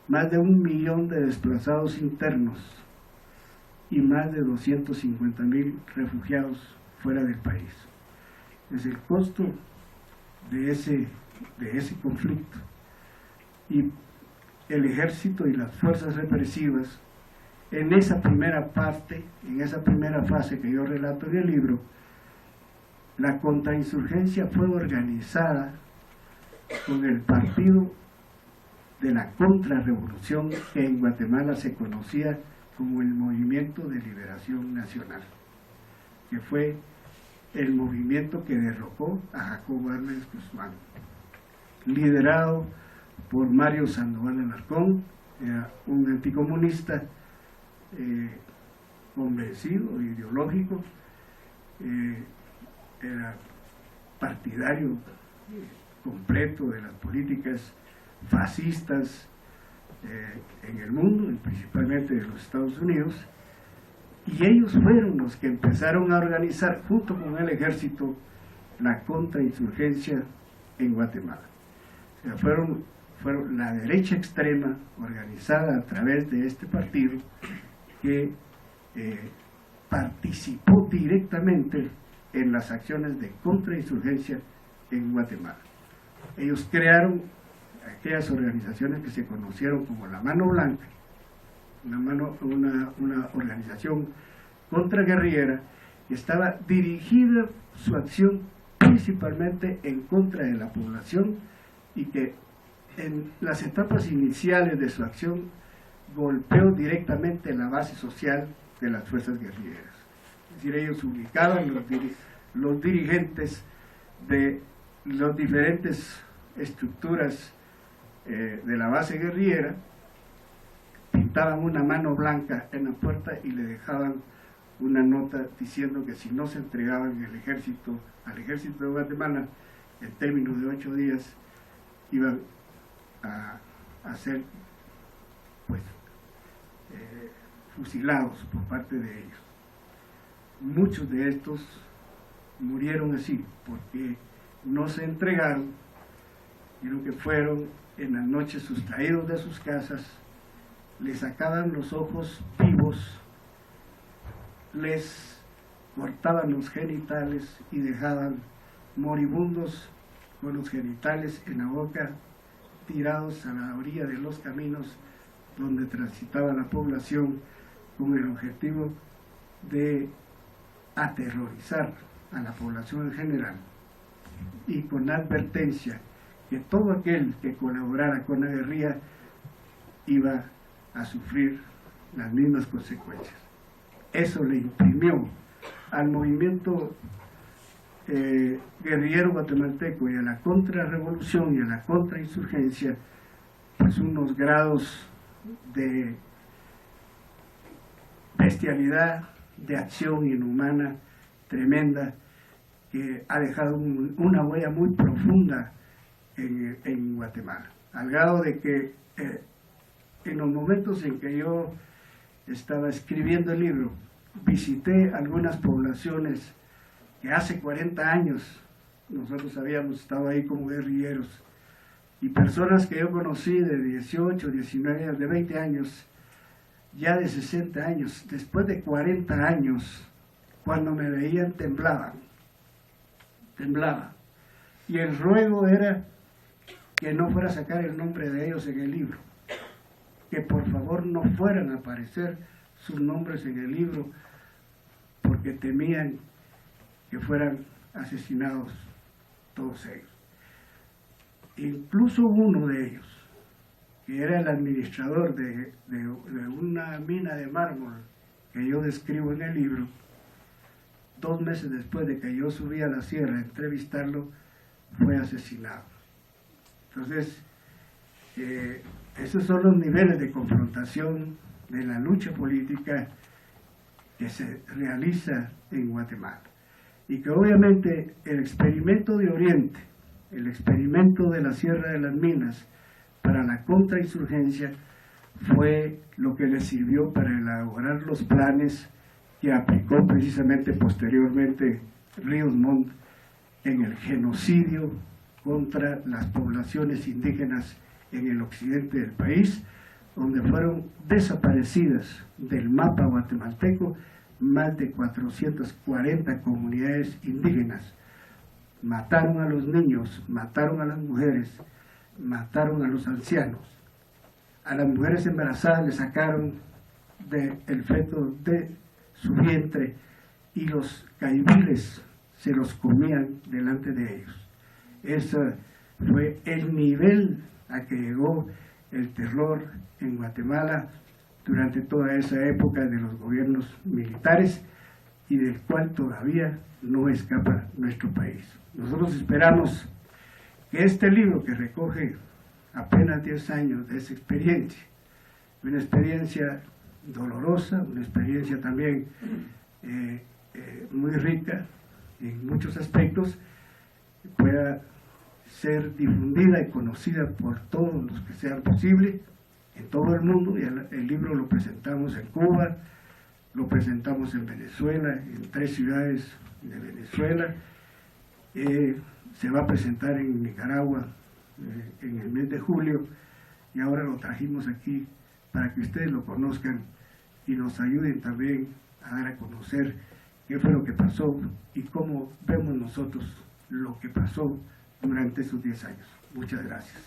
más de 1 millón de desplazados internos y más de 250.000 refugiados fuera del país. Es el costo de ese conflicto. Y el ejército y las fuerzas represivas, en esa primera parte, en esa primera fase que yo relato en el libro, la contrainsurgencia fue organizada con el partido de la contrarrevolución, que en Guatemala se conocía como el Movimiento de Liberación Nacional, que fue el movimiento que derrocó a Jacobo Arbenz Guzmán, liderado por Mario Sandoval Alarcón, era un anticomunista convencido, ideológico, era partidario completo de las políticas fascistas en el mundo, y principalmente de los Estados Unidos, y ellos fueron los que empezaron a organizar junto con el ejército la contrainsurgencia en Guatemala. O sea, fueron la derecha extrema organizada a través de este partido que participó directamente en las acciones de contrainsurgencia en Guatemala. Ellos crearon aquellas organizaciones que se conocieron como la Mano Blanca, una organización contraguerrillera que estaba dirigida su acción principalmente en contra de la población, y que en las etapas iniciales de su acción golpeó directamente la base social de las fuerzas guerrilleras. Es decir, ellos ubicaban los dirigentes de las diferentes estructuras de la base guerrillera, pintaban una mano blanca en la puerta y le dejaban una nota diciendo que si no se entregaban al ejército de Guatemala en términos de 8 días, iban a ser fusilados por parte de ellos. Muchos de estos murieron así porque no se entregaron, sino que fueron en las noches sustraídos de sus casas, les sacaban los ojos vivos, les cortaban los genitales y dejaban moribundos con los genitales en la boca, tirados a la orilla de los caminos donde transitaba la población, con el objetivo de aterrorizar a la población en general, y con la advertencia que todo aquel que colaborara con la guerrilla iba a sufrir las mismas consecuencias. Eso le imprimió al movimiento guerrillero guatemalteco y a la contrarrevolución y a la contrainsurgencia pues unos grados de bestialidad, de acción inhumana tremenda que ha dejado una huella muy profunda en Guatemala, al grado de que en los momentos en que yo estaba escribiendo el libro, visité algunas poblaciones que hace 40 años nosotros habíamos estado ahí como guerrilleros, y personas que yo conocí de 18, 19 años, de 20 años, ya de 60 años, después de 40 años, cuando me veían temblaba. Y el ruego era que no fuera a sacar el nombre de ellos en el libro, que por favor no fueran a aparecer sus nombres en el libro, porque temían que fueran asesinados todos ellos. Incluso uno de ellos, que era el administrador de una mina de mármol que yo describo en el libro, 2 meses después de que yo subí a la sierra a entrevistarlo, fue asesinado. Entonces, esos son los niveles de confrontación de la lucha política que se realiza en Guatemala. Y que obviamente el experimento de Oriente, el experimento de la Sierra de las Minas para la contrainsurgencia, fue lo que le sirvió para elaborar los planes que aplicó precisamente posteriormente Ríos Montt en el genocidio contra las poblaciones indígenas en el occidente del país, donde fueron desaparecidas del mapa guatemalteco más de 440 comunidades indígenas. Mataron a los niños, mataron a las mujeres, mataron a los ancianos. A las mujeres embarazadas les sacaron el feto de su vientre y los caibiles se los comían delante de ellos. Ese fue el nivel a que llegó el terror en Guatemala durante toda esa época de los gobiernos militares, y del cual todavía no escapa nuestro país. Nosotros esperamos que este libro, que recoge apenas 10 años de esa experiencia, una experiencia dolorosa, una experiencia también muy rica en muchos aspectos, pueda ser difundida y conocida por todos los que sean posible en todo el mundo. Y el libro lo presentamos en Cuba, lo presentamos en Venezuela, en 3 ciudades de Venezuela, se va a presentar en Nicaragua en el mes de julio, y ahora lo trajimos aquí para que ustedes lo conozcan y nos ayuden también a dar a conocer qué fue lo que pasó y cómo vemos nosotros lo que pasó durante esos 10 años. Muchas gracias.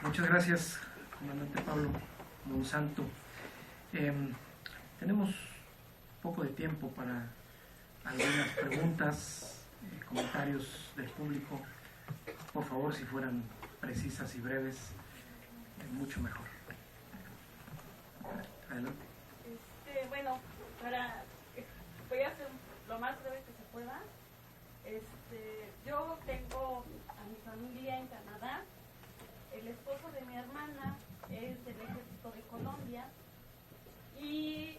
Muchas gracias, comandante Pablo Monsanto. Tenemos poco de tiempo para algunas preguntas, comentarios del público. Por favor, si fueran precisas y breves, mucho mejor. Adelante. Bueno, voy a hacer lo más breve que se pueda. Yo tengo a mi familia en Canadá. El esposo de mi hermana es del ejército de Colombia y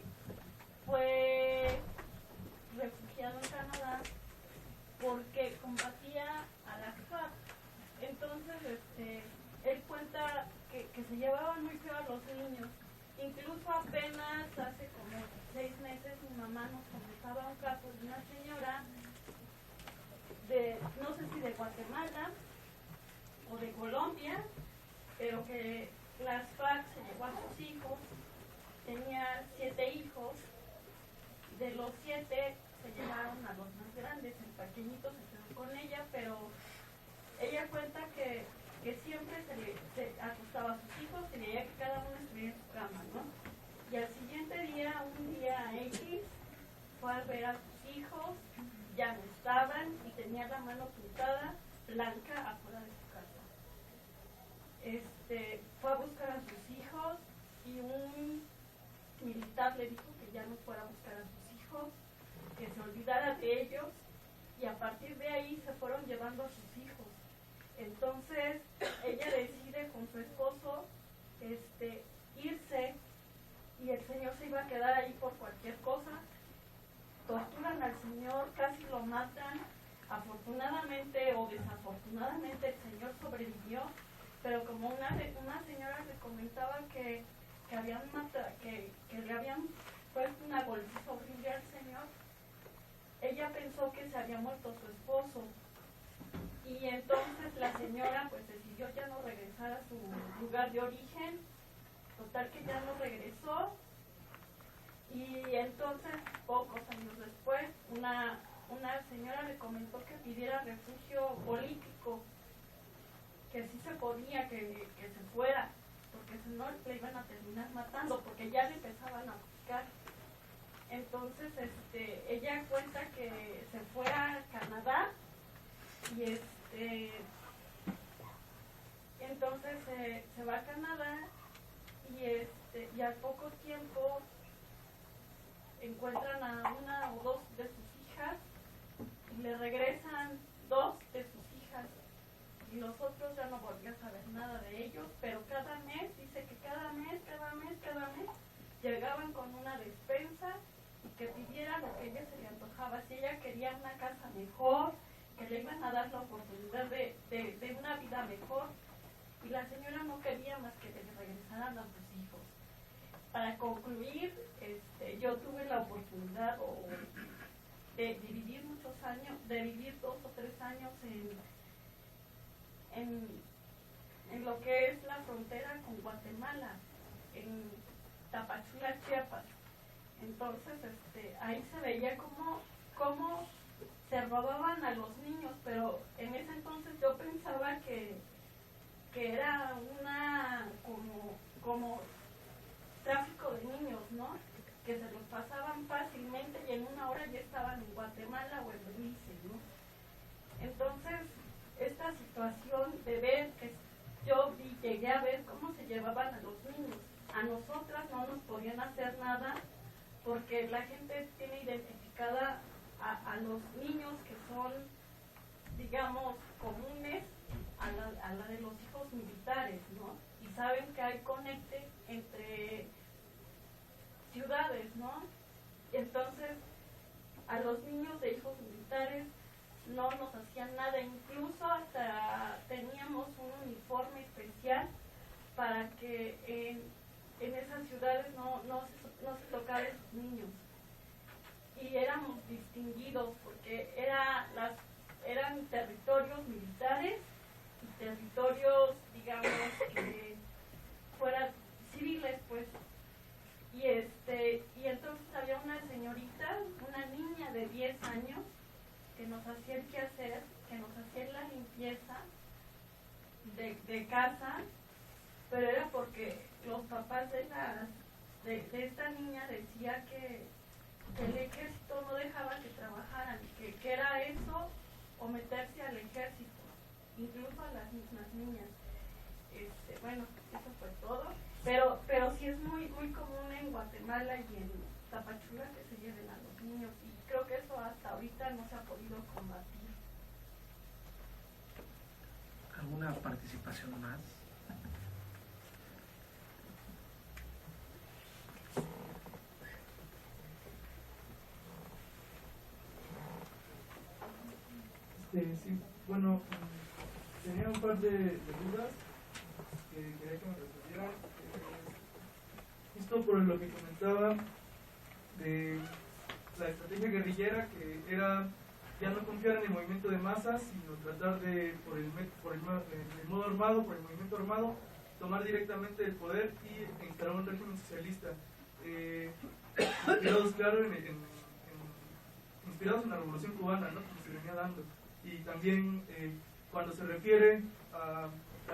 fue refugiado en Canadá porque combatía a las FARC. Entonces, él cuenta que se llevaban muy feo a los niños. Incluso apenas hace como 6 meses mi mamá nos comentaba un caso de una señora no sé si de Guatemala o de Colombia, pero que las FARC se llevó a sus hijos, tenía 7 hijos, de los 7 se llevaron a los más grandes, el pequeñito se quedó con ella, pero ella cuenta que siempre se acostaba a sus hijos y veía que cada uno estuviera en su cama, ¿no? Y al siguiente día, un día X, fue a ver a sus hijos, ya no estaban y tenía la mano pintada blanca afuera de su casa. Fue a buscar a sus hijos y un militar le dijo que ya no fuera a buscar a sus hijos, que se olvidara de ellos, y a partir de ahí se fueron llevando a sus hijos. Entonces ella decide con su esposo irse, y el señor se iba a quedar ahí por cualquier cosa. Torturan al señor, casi lo matan. Afortunadamente o desafortunadamente el señor sobrevivió, pero como una señora le comentaba que habían matado, que le habían puesto una golpiza horrible al señor, ella pensó que se había muerto su esposo, y entonces la señora pues decidió ya no regresar a su lugar de origen. Total que ya no regresó, y entonces pocos años después una señora le comentó que pidiera refugio político, que sí se podía, que se fuera, porque si no le iban a terminar matando, porque ya le empezaban a buscar. Entonces ella cuenta que se fue a Canadá, y entonces se va a Canadá, y al poco tiempo encuentran a una o dos de sus hijas y le regresan 2 de sus hijas, y los otros ya no volvió a saber nada de ellos, pero cada mes, dice que cada mes llegaban con una despensa y que pidiera lo que a ella se le antojaba. Si ella quería una casa mejor, que le iban a dar la oportunidad de una vida mejor, y la señora no quería más que le regresaran a sus hijos. Para concluir, yo tuve la oportunidad de vivir muchos años, de vivir 2 o 3 años en lo que es la frontera con Guatemala, en Tapachula, Chiapas. Entonces, ahí se veía cómo se robaban a los niños, pero en ese entonces yo pensaba que era como tráfico de niños, ¿no? Que se los pasaban fácilmente y en una hora ya estaban en Guatemala o en Belice, ¿no? Entonces, esta situación de ver que llegué a ver cómo se llevaban a los niños. A nosotras no nos podían hacer nada porque la gente tiene identificada a los niños que son, digamos, comunes a la de los hijos militares, ¿no? Y saben que hay conecte entre ciudades, ¿no? Entonces, a los niños de hijos militares no nos hacían nada, incluso hasta teníamos un uniforme especial para que en esas ciudades no se tocara a esos niños. Y éramos distinguidos porque eran territorios militares y territorios, digamos, que fueran civiles, pues. Y entonces había una señorita, una niña de 10 años, que nos hacía el quehacer, que nos hacía la limpieza de casa, pero era porque los papás de esta niña decía que el ejército no dejaba que trabajaran, que era eso o meterse al ejército, incluso a las mismas niñas. Bueno, eso fue todo, pero sí es muy común en Guatemala y en Tapachula que se lleven a los niños, y creo que eso hasta ahorita no se ha podido combatir. ¿Alguna participación más? Sí, bueno, tenía un par de dudas que quería que me respondieran. Justo por lo que comentaba de la estrategia guerrillera, que era ya no confiar en el movimiento de masas, sino tratar de, por el modo armado, por el movimiento armado, tomar directamente el poder y instalar un régimen socialista. Inspirados, claro, inspirados en la Revolución Cubana, ¿no? Como se venía dando. Y también cuando se refiere a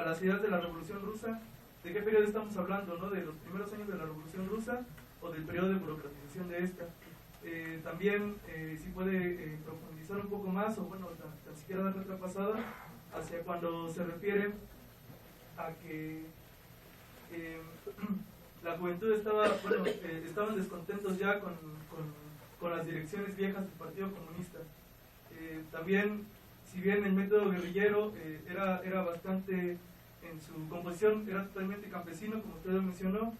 las ideas de la Revolución Rusa, ¿de qué periodo estamos hablando? ¿No? ¿De los primeros años de la Revolución Rusa o del periodo de burocratización de esta? También si puede profundizar un poco más, o bueno, tan siquiera dar otra pasada hacia cuando se refiere a que la juventud estaban descontentos ya con las direcciones viejas del Partido Comunista. También, si bien el método guerrillero era bastante, en su composición era totalmente campesino, como usted lo mencionó,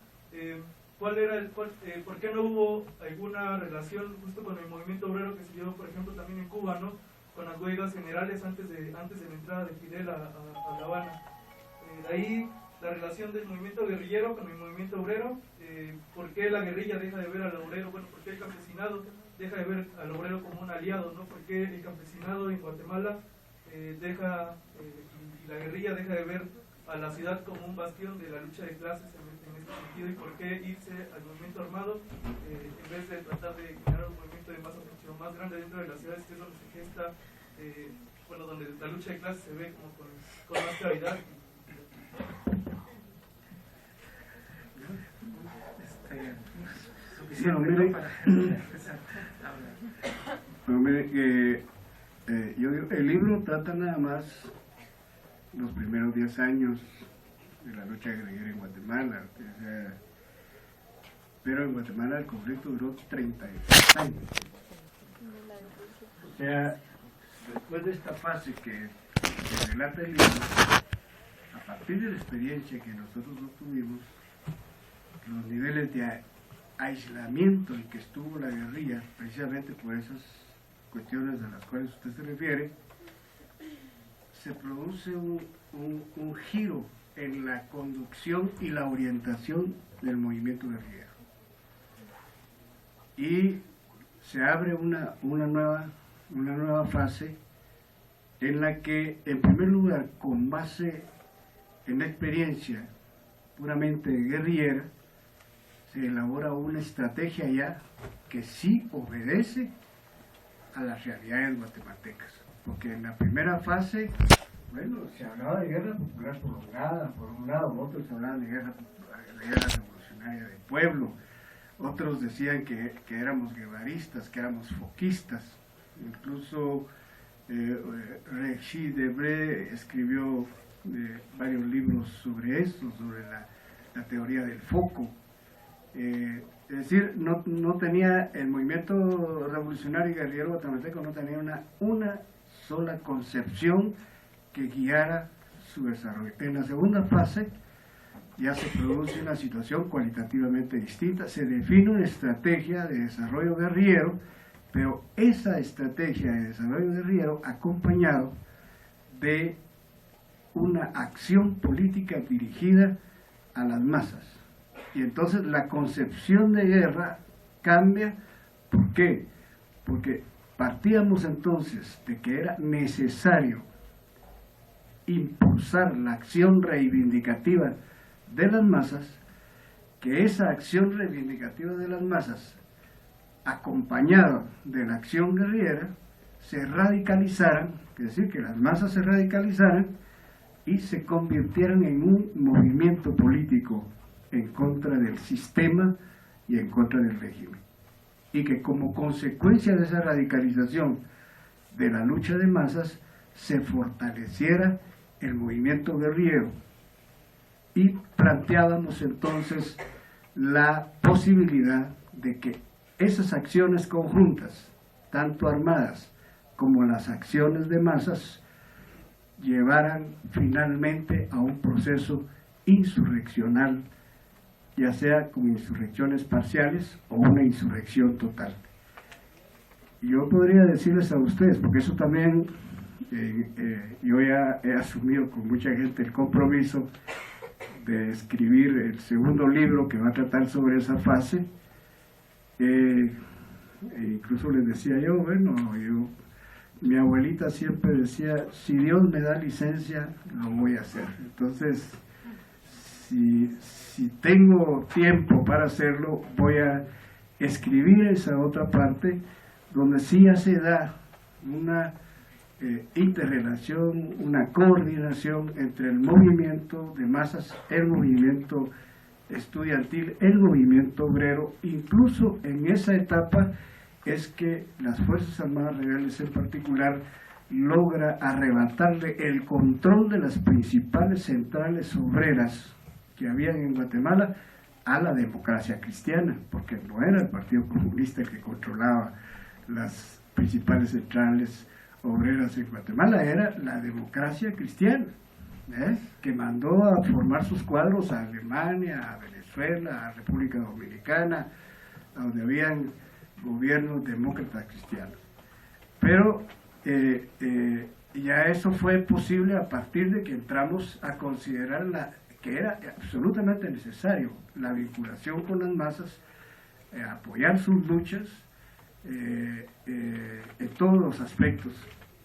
¿por qué no hubo alguna relación justo con el movimiento obrero que se dio, por ejemplo, también en Cuba, ¿no? Con las huelgas generales antes de la entrada de Fidel a La Habana? De ahí la relación del movimiento guerrillero con el movimiento obrero. ¿Por qué la guerrilla deja de ver al obrero? Bueno, ¿por qué el campesinado deja de ver al obrero como un aliado, ¿no? ¿Por qué el campesinado en Guatemala y la guerrilla deja de ver a la ciudad como un bastión de la lucha de clases en este sentido? ¿Y por qué irse al movimiento armado en vez de tratar de generar un movimiento de masa mucho más grande dentro de las ciudades, que es donde se gesta, donde la lucha de clases se ve como con más claridad? El libro trata nada más los primeros 10 años de la lucha guerrillera en Guatemala, pero en Guatemala el conflicto duró 36 años. O sea, después de esta fase que relata el libro, a partir de la experiencia que nosotros obtuvimos, los niveles de aislamiento en que estuvo la guerrilla, precisamente por esas cuestiones a las cuales usted se refiere, se produce un giro en la conducción y la orientación del movimiento guerrillero. Y se abre una nueva fase en la que, en primer lugar, con base en la experiencia puramente guerrillera, se elabora una estrategia ya que sí obedece a las realidades guatemaltecas. Porque en la primera fase, bueno, se hablaba de guerra popular prolongada, por un lado, otros hablaban de guerra revolucionaria de pueblo, otros decían que éramos guevaristas, que éramos foquistas. Incluso Régis Debray escribió varios libros sobre eso, sobre la teoría del foco. Es decir, no tenía el movimiento revolucionario y guerrillero guatemalteco, no tenía una sola concepción que guiara su desarrollo. En la segunda fase ya se produce una situación cualitativamente distinta, se define una estrategia de desarrollo guerrillero, pero esa estrategia de desarrollo guerrillero acompañado de una acción política dirigida a las masas. Y entonces la concepción de guerra cambia. ¿Por qué? Porque partíamos entonces de que era necesario impulsar la acción reivindicativa de las masas, que esa acción reivindicativa de las masas, acompañada de la acción guerrillera, se radicalizaran, es decir, que las masas se radicalizaran y se convirtieran en un movimiento político en contra del sistema y en contra del régimen. Y que como consecuencia de esa radicalización de la lucha de masas se fortaleciera el movimiento guerrillero. Y planteábamos entonces la posibilidad de que esas acciones conjuntas, tanto armadas como las acciones de masas, llevaran finalmente a un proceso insurreccional, ya sea con insurrecciones parciales o una insurrección total. Yo podría decirles a ustedes, porque eso también yo ya he asumido con mucha gente el compromiso de escribir el segundo libro que va a tratar sobre esa fase. Incluso les decía yo, mi abuelita siempre decía, si Dios me da licencia, lo voy a hacer. Entonces, si tengo tiempo para hacerlo, voy a escribir esa otra parte donde sí ya se da una interrelación, una coordinación entre el movimiento de masas, el movimiento estudiantil, el movimiento obrero. Incluso en esa etapa es que las Fuerzas Armadas Rebeldes en particular logra arrebatarle el control de las principales centrales obreras que habían en Guatemala a la democracia cristiana, porque no era el Partido Comunista el que controlaba las principales centrales obreras en Guatemala era la democracia cristiana, que mandó a formar sus cuadros a Alemania, a Venezuela, a República Dominicana, a donde habían gobiernos demócratas cristianos. Pero ya eso fue posible a partir de que entramos a considerar que era absolutamente necesario la vinculación con las masas, apoyar sus luchas en todos los aspectos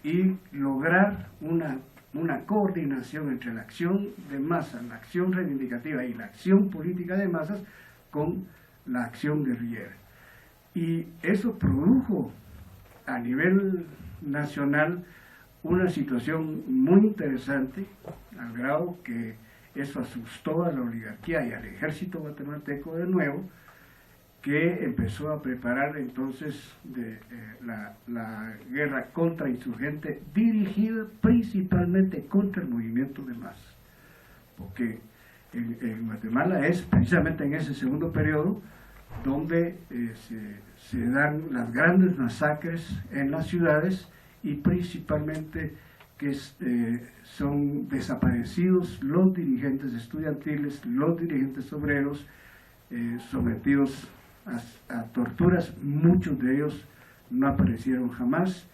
y lograr una coordinación entre la acción de masas, la acción reivindicativa y la acción política de masas con la acción guerrillera. Y eso produjo a nivel nacional una situación muy interesante, al grado que eso asustó a la oligarquía y al ejército guatemalteco de nuevo, que empezó a preparar entonces la guerra contrainsurgente dirigida principalmente contra el movimiento de masas. Porque en Guatemala es precisamente en ese segundo periodo donde se dan las grandes masacres en las ciudades y principalmente que son desaparecidos los dirigentes estudiantiles, los dirigentes obreros, sometidos a torturas. Muchos de ellos no aparecieron jamás,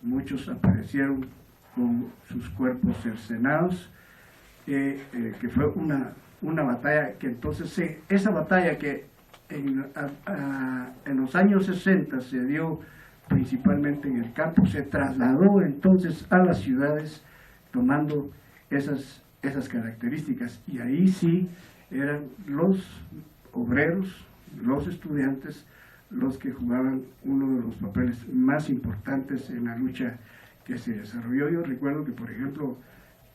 muchos aparecieron con sus cuerpos cercenados, que fue una batalla que entonces, esa batalla que en los años 60 se dio principalmente en el campo, se trasladó entonces a las ciudades tomando esas características, y ahí sí eran los obreros, los estudiantes, los que jugaban uno de los papeles más importantes en la lucha que se desarrolló. Yo recuerdo que, por ejemplo,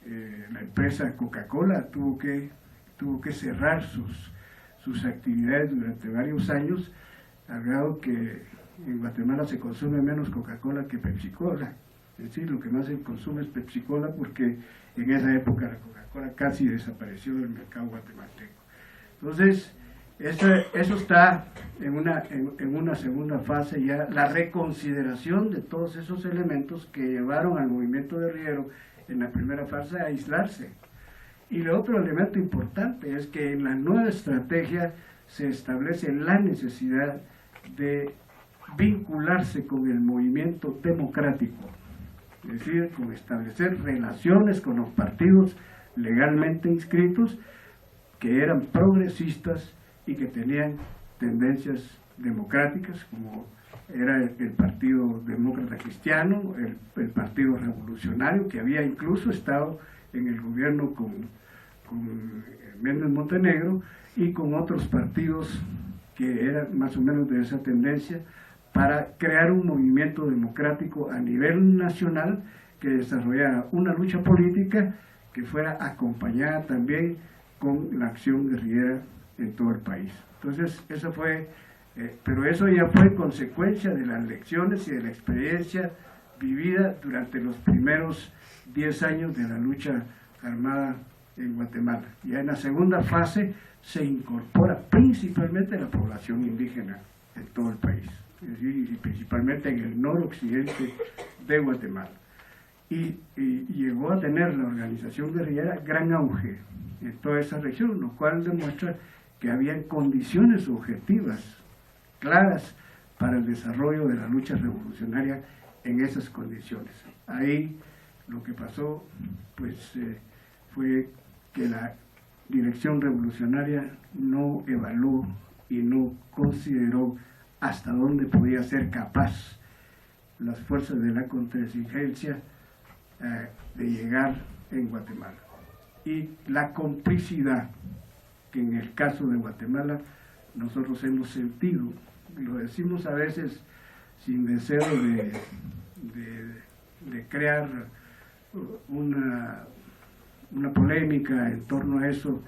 la empresa Coca-Cola tuvo que cerrar sus actividades durante varios años, al grado que en Guatemala se consume menos Coca-Cola que Pepsi-Cola. Es decir, lo que más se consume es Pepsi-Cola, porque en esa época la Coca-Cola casi desapareció del mercado guatemalteco. Entonces, eso está en una segunda fase ya, la reconsideración de todos esos elementos que llevaron al movimiento guerrillero en la primera fase a aislarse. Y el otro elemento importante es que en la nueva estrategia se establece la necesidad de vincularse con el movimiento democrático, es decir, con establecer relaciones con los partidos legalmente inscritos que eran progresistas y que tenían tendencias democráticas, como era el Partido Demócrata Cristiano, el Partido Revolucionario, que había incluso estado en el gobierno con Méndez Montenegro, y con otros partidos que eran más o menos de esa tendencia, para crear un movimiento democrático a nivel nacional que desarrollara una lucha política que fuera acompañada también con la acción guerrillera en todo el país. Entonces, eso fue, pero eso ya fue consecuencia de las lecciones y de la experiencia vivida durante los primeros 10 años de la lucha armada en Guatemala. Ya en la segunda fase se incorpora principalmente la población indígena en todo el país, es decir, y principalmente en el noroccidente de Guatemala. Y llegó a tener la organización guerrillera gran auge en toda esa región, lo cual demuestra que había condiciones objetivas claras para el desarrollo de la lucha revolucionaria en esas condiciones. Ahí lo que pasó pues fue que la dirección revolucionaria no evaluó y no consideró hasta dónde podía ser capaz las fuerzas de la contrainsurgencia de llegar en Guatemala. Y la complicidad que en el caso de Guatemala nosotros hemos sentido, lo decimos a veces sin deseo de crear una polémica en torno a eso,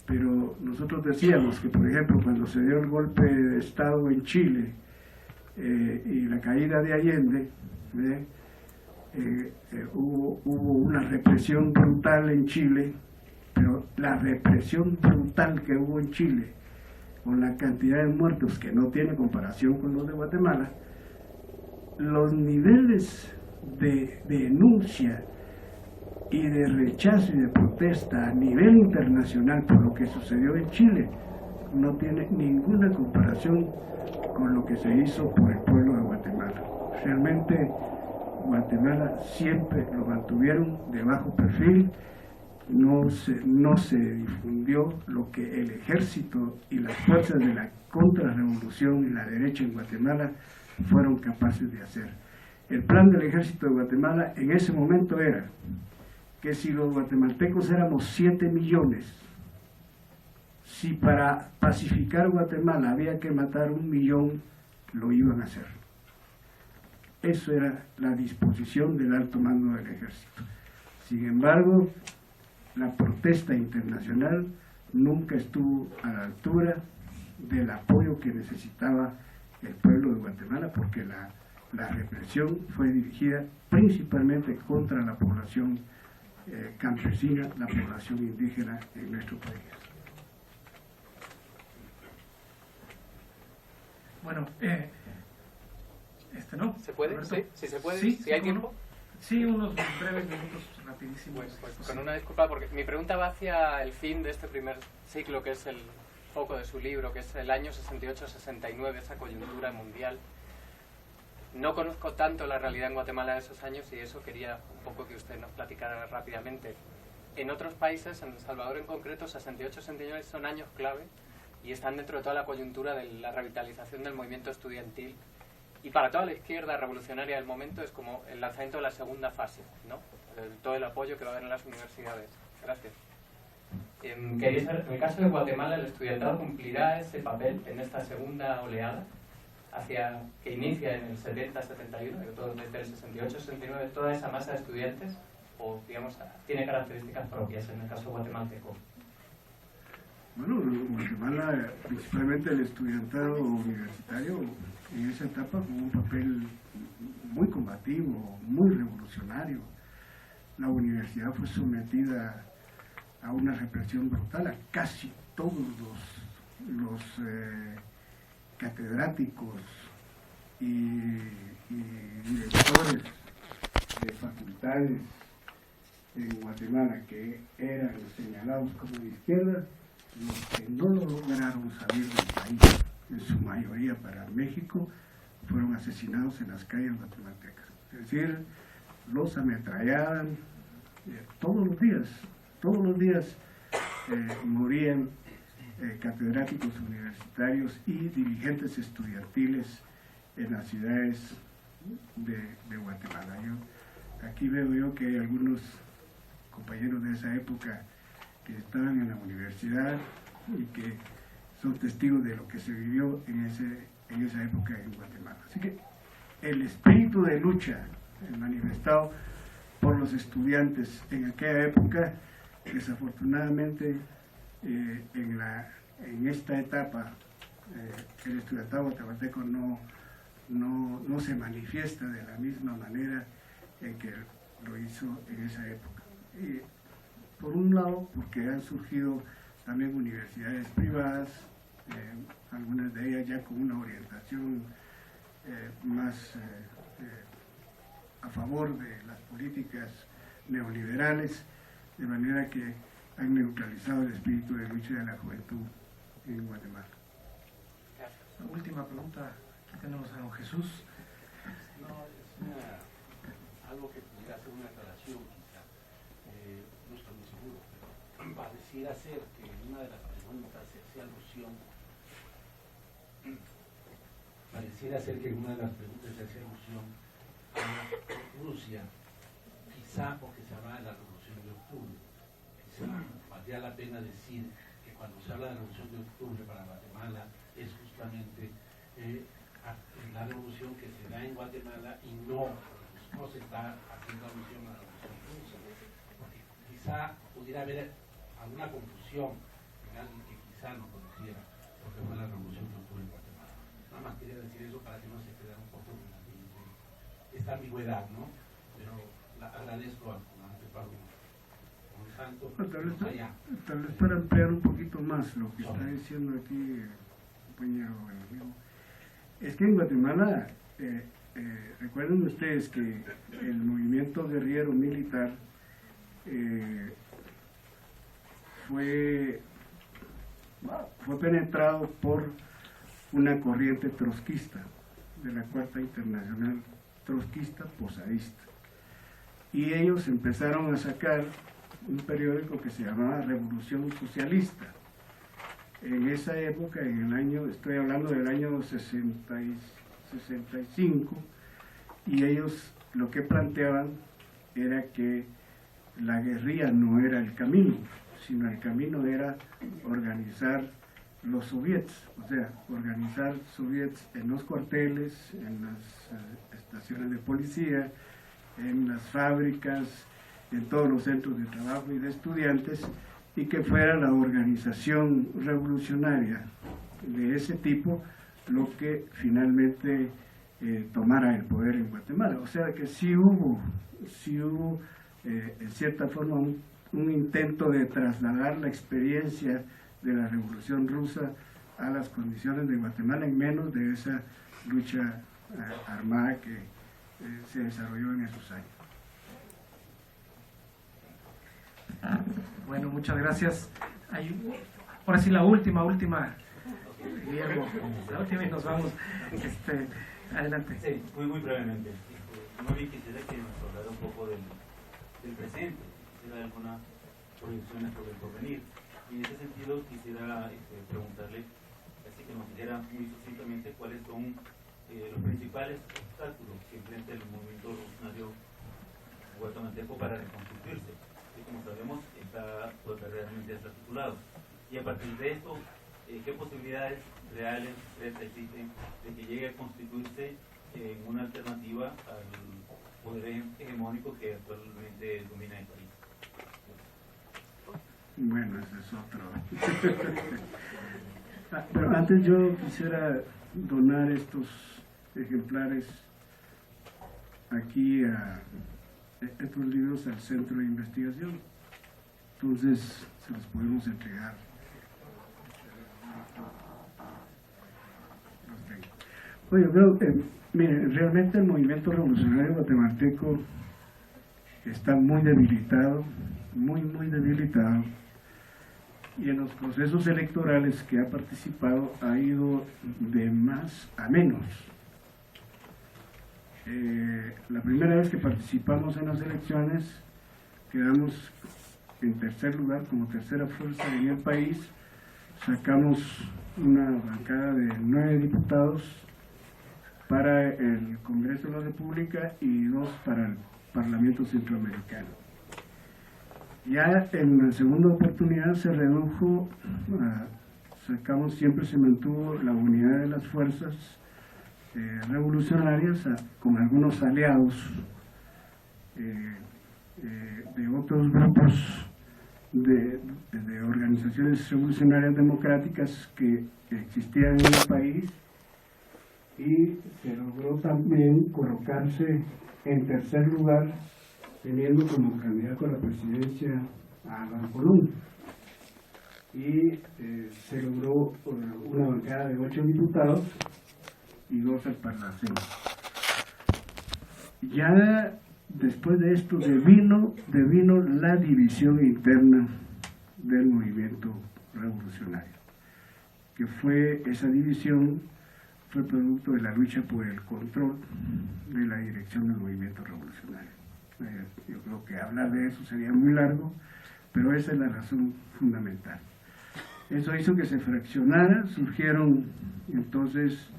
pero nosotros decíamos que, por ejemplo, cuando se dio el golpe de Estado en Chile y la caída de Allende, hubo una represión brutal en Chile, pero la represión brutal que hubo en Chile, con la cantidad de muertos que no tiene comparación con los de Guatemala, los niveles de denuncia y de rechazo y de protesta a nivel internacional por lo que sucedió en Chile no tiene ninguna comparación con lo que se hizo por el pueblo de Guatemala. Realmente Guatemala siempre lo mantuvieron de bajo perfil, no se difundió lo que el ejército y las fuerzas de la contrarrevolución y la derecha en Guatemala fueron capaces de hacer. El plan del ejército de Guatemala en ese momento era que si los guatemaltecos éramos 7 millones, si para pacificar Guatemala había que matar 1 millón, lo iban a hacer. Eso era la disposición del alto mando del ejército. Sin embargo, la protesta internacional nunca estuvo a la altura del apoyo que necesitaba el pueblo de Guatemala, porque la represión fue dirigida principalmente contra la población campesina, la población indígena en nuestro país. Bueno, ¿no? ¿Se puede? Roberto. Sí, sí se puede. Sí, ¿Sí hay ¿cómo tiempo? no? Sí, unos breves minutos rapidísimos. Pues con una disculpa, porque mi pregunta va hacia el fin de este primer ciclo, que es el foco de su libro, que es el año 68-69, esa coyuntura mundial. No conozco tanto la realidad en Guatemala de esos años y eso quería un poco que usted nos platicara rápidamente. En otros países, en El Salvador en concreto, 68-69 son años clave y están dentro de toda la coyuntura de la revitalización del movimiento estudiantil. Y para toda la izquierda revolucionaria del momento es como el lanzamiento de la segunda fase, ¿no? Todo el apoyo que va a haber en las universidades. Gracias. Quería saber, en el caso de Guatemala, ¿el estudiantado cumplirá ese papel en esta segunda oleada que inicia en el 70-71, desde el 68-69, toda esa masa de estudiantes, o digamos, tiene características propias en el caso guatemalteco? Bueno, en Guatemala, principalmente el estudiantado universitario, en esa etapa jugó un papel muy combativo, muy revolucionario. La universidad fue sometida a una represión brutal. A casi todos los catedráticos y directores de facultades en Guatemala que eran señalados como de izquierda, los que no lograron salir del país, en su mayoría para México, fueron asesinados en las calles guatemaltecas. Es decir, los ametrallaban todos los días morían catedráticos universitarios y dirigentes estudiantiles en las ciudades de Guatemala. Aquí veo yo que hay algunos compañeros de esa época que estaban en la universidad y que son testigos de lo que se vivió en esa época en Guatemala. Así que el espíritu de lucha manifestado por los estudiantes en aquella época, desafortunadamente en esta etapa el estudiantado guatemalteco no se manifiesta de la misma manera en que lo hizo en esa época. Y por un lado, porque han surgido también universidades privadas, algunas de ellas ya con una orientación más a favor de las políticas neoliberales, de manera que han neutralizado el espíritu de lucha de la juventud en Guatemala. La última pregunta, aquí tenemos a don Jesús. No, es algo que pudiera ser una aclaración, quizá, no estoy muy seguro, pero pareciera ser que en una de las preguntas se hacía alusión a Rusia, quizá porque se habla de la Revolución de Octubre. Quizá valdría la pena decir que cuando se habla de la Revolución de Octubre para Guatemala es justamente la revolución que se da en Guatemala y no se está haciendo alusión a la Revolución Rusa, porque quizá pudiera haber alguna confusión en alguien que quizá no conociera lo que fue la Revolución de Octubre en Guatemala. Nada más quería decir eso para que no se quede un poco esta ambigüedad, ¿no? Pero agradezco a Pablo Monsanto. Tal vez para ampliar un poquito más lo que está diciendo aquí el compañero amigo, es que en Guatemala recuerden ustedes que el movimiento guerrillero militar fue penetrado por una corriente trotskista, de la Cuarta Internacional Trotskista Posadista, y ellos empezaron a sacar un periódico que se llamaba Revolución Socialista. En esa época, en el año, estoy hablando del año 65, y ellos lo que planteaban era que la guerrilla no era el camino, sino el camino era organizar los soviets, o sea, organizar soviets en los cuarteles, en las estaciones de policía, en las fábricas, en todos los centros de trabajo y de estudiantes, y que fuera la organización revolucionaria de ese tipo lo que finalmente tomara el poder en Guatemala. O sea que sí hubo en cierta forma un intento de trasladar la experiencia de la Revolución Rusa a las condiciones de Guatemala, en menos de esa lucha armada que se desarrolló en esos años. Bueno, muchas gracias. Ahora sí, la última, Guillermo, la última y nos vamos. Adelante. Sí, muy brevemente. Más bien quisiera que nos hablara un poco del presente, quisiera algunas proyecciones sobre el porvenir. Y en ese sentido quisiera preguntarle, así que nos dijera muy sucintamente cuáles son los principales obstáculos que enfrenta el movimiento revolucionario guatemalteco para reconstituirse. Y como sabemos, está verdaderamente desarticulado. Y a partir de esto, ¿qué posibilidades reales existen de que llegue a constituirse en una alternativa al poder hegemónico que actualmente domina el país? Bueno, ese es otro. Pero antes yo quisiera donar estos ejemplares aquí estos libros al centro de investigación. Entonces se los podemos entregar. Oye, yo creo que, miren, realmente el movimiento revolucionario guatemalteco está muy debilitado, muy debilitado, y en los procesos electorales que ha participado ha ido de más a menos. La primera vez que participamos en las elecciones quedamos en tercer lugar, como tercera fuerza en el país. Sacamos una bancada de 9 diputados para el Congreso de la República y 2 para el Parlamento Centroamericano. Ya en la segunda oportunidad se redujo, siempre se mantuvo la unidad de las fuerzas revolucionarias con algunos aliados de otros grupos de organizaciones revolucionarias democráticas que existían en el país, y se logró también colocarse en tercer lugar, teniendo como candidato a la presidencia a Alan Colón, y se logró una bancada de 8 diputados y 2 al Parlamento. Ya después de esto devino la división interna del movimiento revolucionario, que fue esa división fue producto de la lucha por el control de la dirección del movimiento revolucionario. Yo creo que hablar de eso sería muy largo, pero esa es la razón fundamental. Eso hizo que se fraccionara, surgieron entonces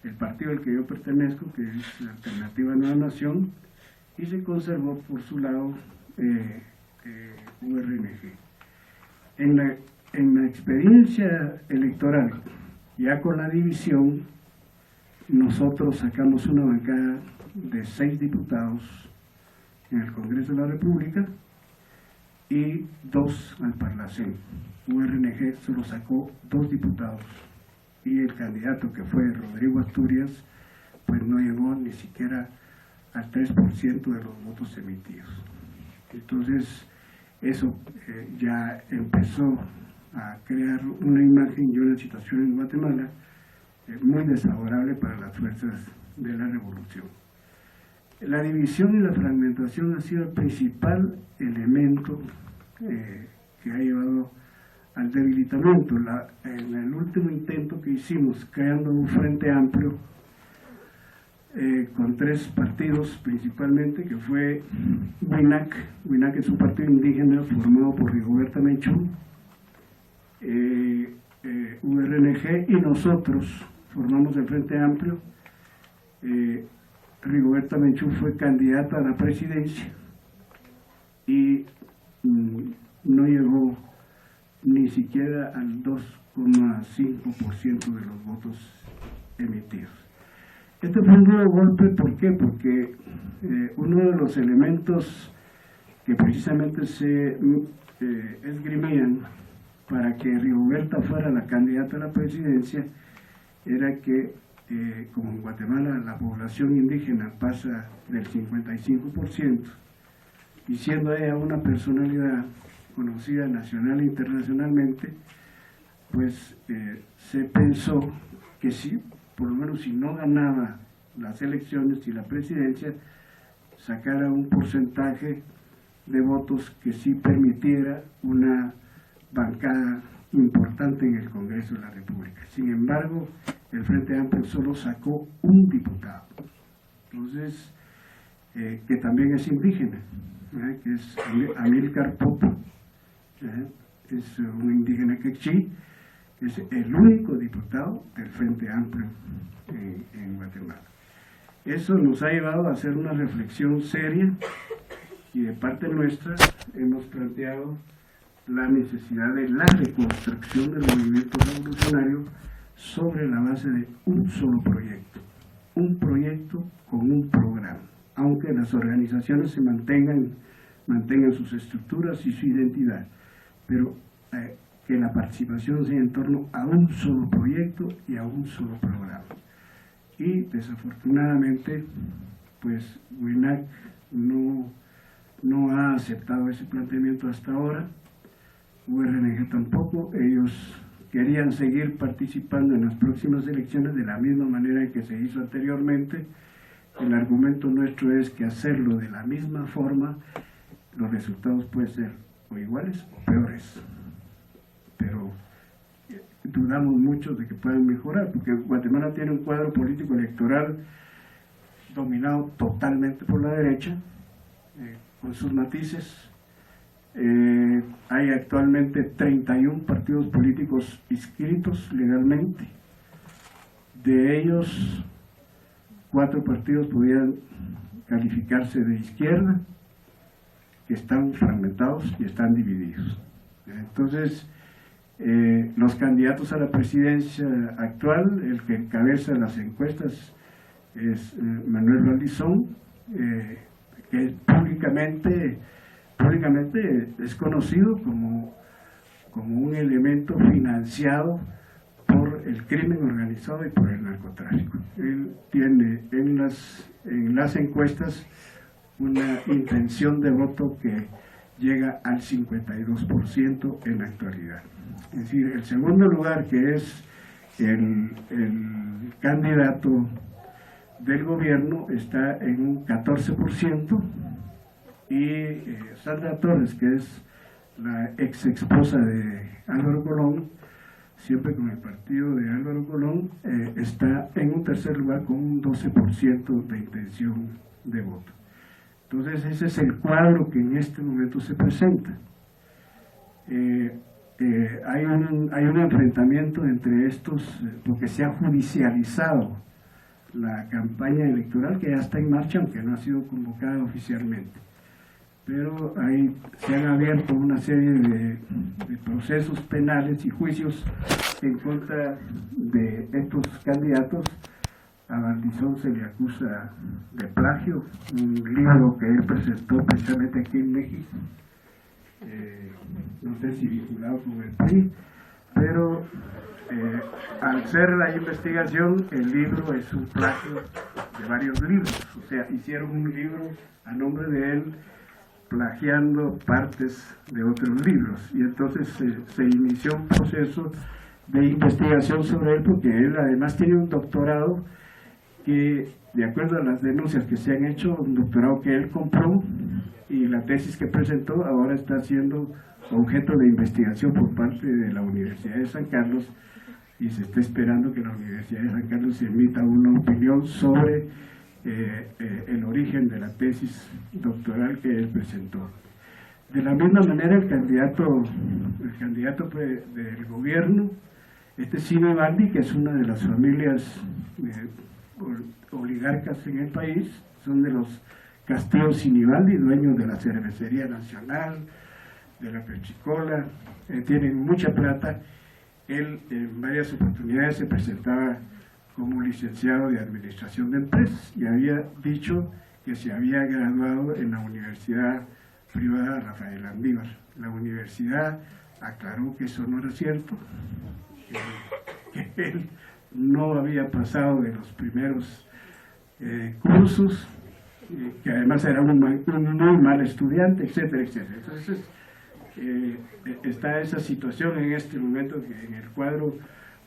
el partido al que yo pertenezco, que es la Alternativa Nueva Nación, y se conservó por su lado URNG. En la experiencia electoral, ya con la división, nosotros sacamos una bancada de 6 diputados en el Congreso de la República y 2 al Parlacén. URNG solo sacó 2 diputados, y el candidato, que fue Rodrigo Asturias, pues no llegó ni siquiera al 3% de los votos emitidos. Entonces eso ya empezó a crear una imagen y una situación en Guatemala muy desfavorable para las fuerzas de la revolución. La división y la fragmentación ha sido el principal elemento que ha llevado al debilitamiento. En el último intento que hicimos, creando un frente amplio con 3 partidos principalmente, que fue WINAC. WINAC es un partido indígena formado por Rigoberta Menchú, URNG y nosotros formamos el Frente Amplio. Rigoberta Menchú fue candidata a la presidencia y no llegó ni siquiera al 2,5% de los votos emitidos. Este fue un nuevo golpe, ¿por qué? Porque uno de los elementos que precisamente se esgrimían para que Rigoberta fuera la candidata a la presidencia era que, como en Guatemala la población indígena pasa del 55%, y siendo ella una personalidad conocida nacional e internacionalmente, pues se pensó que sí, por lo menos si no ganaba las elecciones y la presidencia, sacara un porcentaje de votos que sí permitiera una bancada importante en el Congreso de la República. Sin embargo, el Frente Amplio solo sacó un diputado, entonces, que también es indígena, que es Amílcar Popo, es un indígena quechí, es el único diputado del Frente Amplio en Guatemala. Eso nos ha llevado a hacer una reflexión seria y de parte nuestra hemos planteado la necesidad de la reconstrucción del movimiento revolucionario sobre la base de un solo proyecto, un proyecto con un programa, aunque las organizaciones se mantengan sus estructuras y su identidad, pero que la participación sea en torno a un solo proyecto y a un solo programa. Y desafortunadamente, pues WINAC no ha aceptado ese planteamiento hasta ahora, URNG tampoco. Ellos querían seguir participando en las próximas elecciones de la misma manera que se hizo anteriormente. El argumento nuestro es que hacerlo de la misma forma, los resultados pueden ser o iguales o peores, pero dudamos mucho de que puedan mejorar, porque Guatemala tiene un cuadro político electoral dominado totalmente por la derecha, con sus matices. Hay actualmente 31 partidos políticos inscritos legalmente. De ellos, 4 partidos podrían calificarse de izquierda, que están fragmentados y están divididos. Entonces, los candidatos a la presidencia actual, el que encabeza las encuestas es Manuel Valdizón, que públicamente es conocido como un elemento financiado por el crimen organizado y por el narcotráfico. Él tiene en las encuestas una intención de voto que llega al 52% en la actualidad. Es decir, el segundo lugar, que es el candidato del gobierno, está en un 14%, y Sandra Torres, que es la ex esposa de Álvaro Colón, siempre con el partido de Álvaro Colón, está en un tercer lugar con un 12% de intención de voto. Entonces ese es el cuadro que en este momento se presenta. Hay un enfrentamiento entre estos, porque se ha judicializado la campaña electoral, que ya está en marcha, aunque no ha sido convocada oficialmente. Pero ahí se han abierto una serie de procesos penales y juicios en contra de estos candidatos. A Valdizón se le acusa de plagio, un libro que él presentó precisamente aquí en México, no sé si vinculado con el PRI, pero al hacer la investigación, el libro es un plagio de varios libros, o sea, hicieron un libro a nombre de él plagiando partes de otros libros, y entonces se inició un proceso de investigación sobre él, porque él además tiene un doctorado que de acuerdo a las denuncias que se han hecho, un doctorado que él compró y la tesis que presentó ahora está siendo objeto de investigación por parte de la Universidad de San Carlos, y se está esperando que la Universidad de San Carlos emita una opinión sobre el origen de la tesis doctoral que él presentó. De la misma manera, el candidato del gobierno, Sinibaldi, que es una de las familias oligarcas en el país, son de los Castillo Sinibaldi, dueños de la Cervecería Nacional, de la Pechicola, tienen mucha plata. Él en varias oportunidades se presentaba como licenciado de Administración de Empresas y había dicho que se había graduado en la Universidad Privada Rafael Andívar. La universidad aclaró que eso no era cierto, que él no había pasado de los primeros cursos, que además era un muy mal estudiante, etcétera, etcétera. Entonces, está esa situación en este momento en el cuadro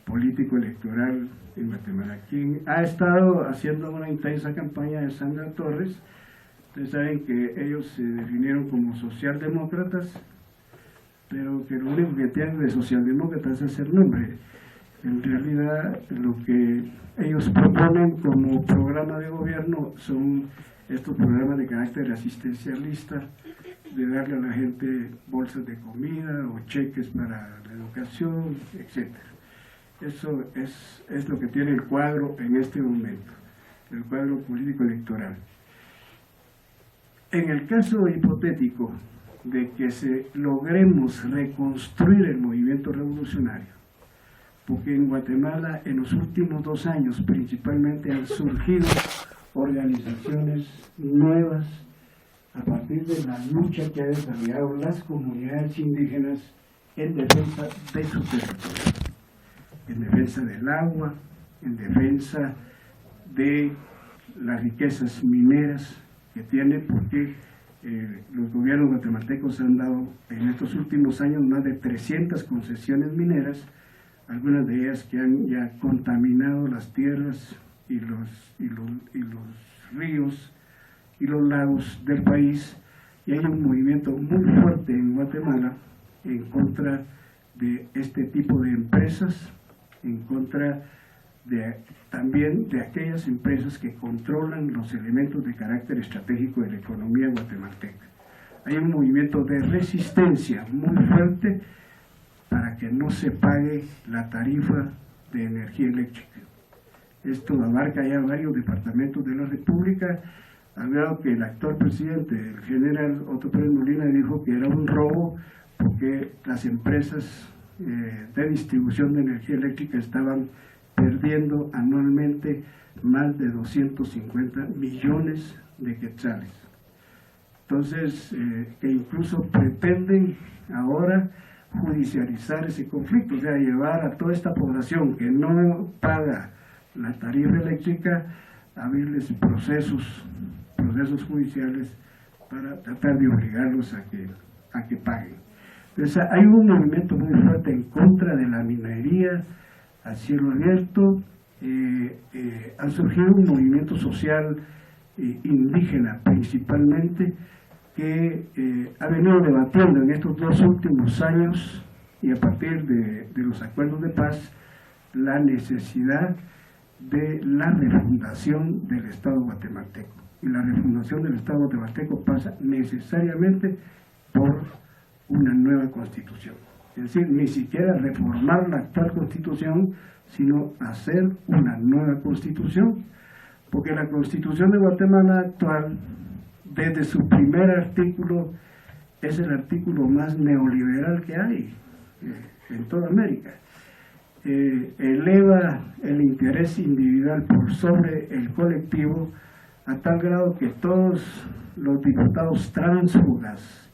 político electoral en Guatemala. Quien ha estado haciendo una intensa campaña es Sandra Torres. Ustedes saben que ellos se definieron como socialdemócratas, pero que lo único que tienen de socialdemócratas es el nombre. En realidad, lo que ellos proponen como programa de gobierno son estos programas de carácter asistencialista, de darle a la gente bolsas de comida o cheques para la educación, etc. Eso es lo que tiene el cuadro en este momento, el cuadro político electoral. En el caso hipotético de que logremos reconstruir el movimiento revolucionario, porque en Guatemala en los últimos 2 años principalmente han surgido organizaciones nuevas a partir de la lucha que han desarrollado las comunidades indígenas en defensa de su territorio, en defensa del agua, en defensa de las riquezas mineras que tiene, porque los gobiernos guatemaltecos han dado en estos últimos años más de 300 concesiones mineras, algunas de ellas que han ya contaminado las tierras y los ríos y los lagos del país, y hay un movimiento muy fuerte en Guatemala en contra de este tipo de empresas, en contra también de aquellas empresas que controlan los elementos de carácter estratégico de la economía guatemalteca. Hay un movimiento de resistencia muy fuerte para que no se pague la tarifa de energía eléctrica. Esto abarca ya varios departamentos de la República, al grado que el actual presidente, el general Otto Pérez Molina, dijo que era un robo porque las empresas de distribución de energía eléctrica estaban perdiendo anualmente más de 250 millones de quetzales. Entonces, que incluso pretenden ahora judicializar ese conflicto, o sea, llevar a toda esta población que no paga la tarifa eléctrica a abrirles procesos judiciales para tratar de obligarlos a que paguen. Entonces, hay un movimiento muy fuerte en contra de la minería a cielo abierto. Ha surgido un movimiento social indígena principalmente, que ha venido debatiendo en estos 2 últimos años y a partir de los acuerdos de paz la necesidad de la refundación del Estado guatemalteco. Y la refundación del Estado guatemalteco pasa necesariamente por una nueva constitución. Es decir, ni siquiera reformar la actual constitución, sino hacer una nueva constitución, porque la constitución de Guatemala actual, desde su primer artículo, es el artículo más neoliberal que hay en toda América. Eleva el interés individual por sobre el colectivo a tal grado que todos los diputados tránsfugas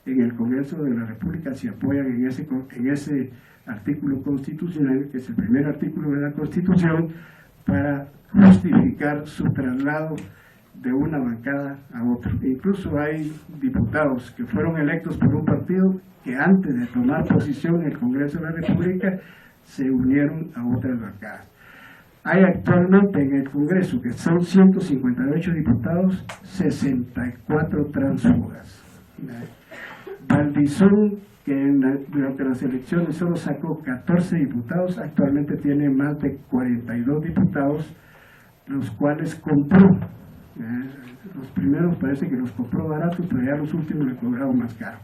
en el Congreso de la República se apoyan en ese artículo constitucional, que es el primer artículo de la Constitución, para justificar su traslado de una bancada a otra. Incluso hay diputados que fueron electos por un partido que antes de tomar posición en el Congreso de la República se unieron a otras bancadas. hay actualmente en el Congreso, que son 158 diputados, 64 tránsfugas. Valdizón, que durante las elecciones solo sacó 14 diputados, actualmente tiene más de 42 diputados, los cuales compró. Los primeros parece que los compró barato, pero ya los últimos le cobraron más caro.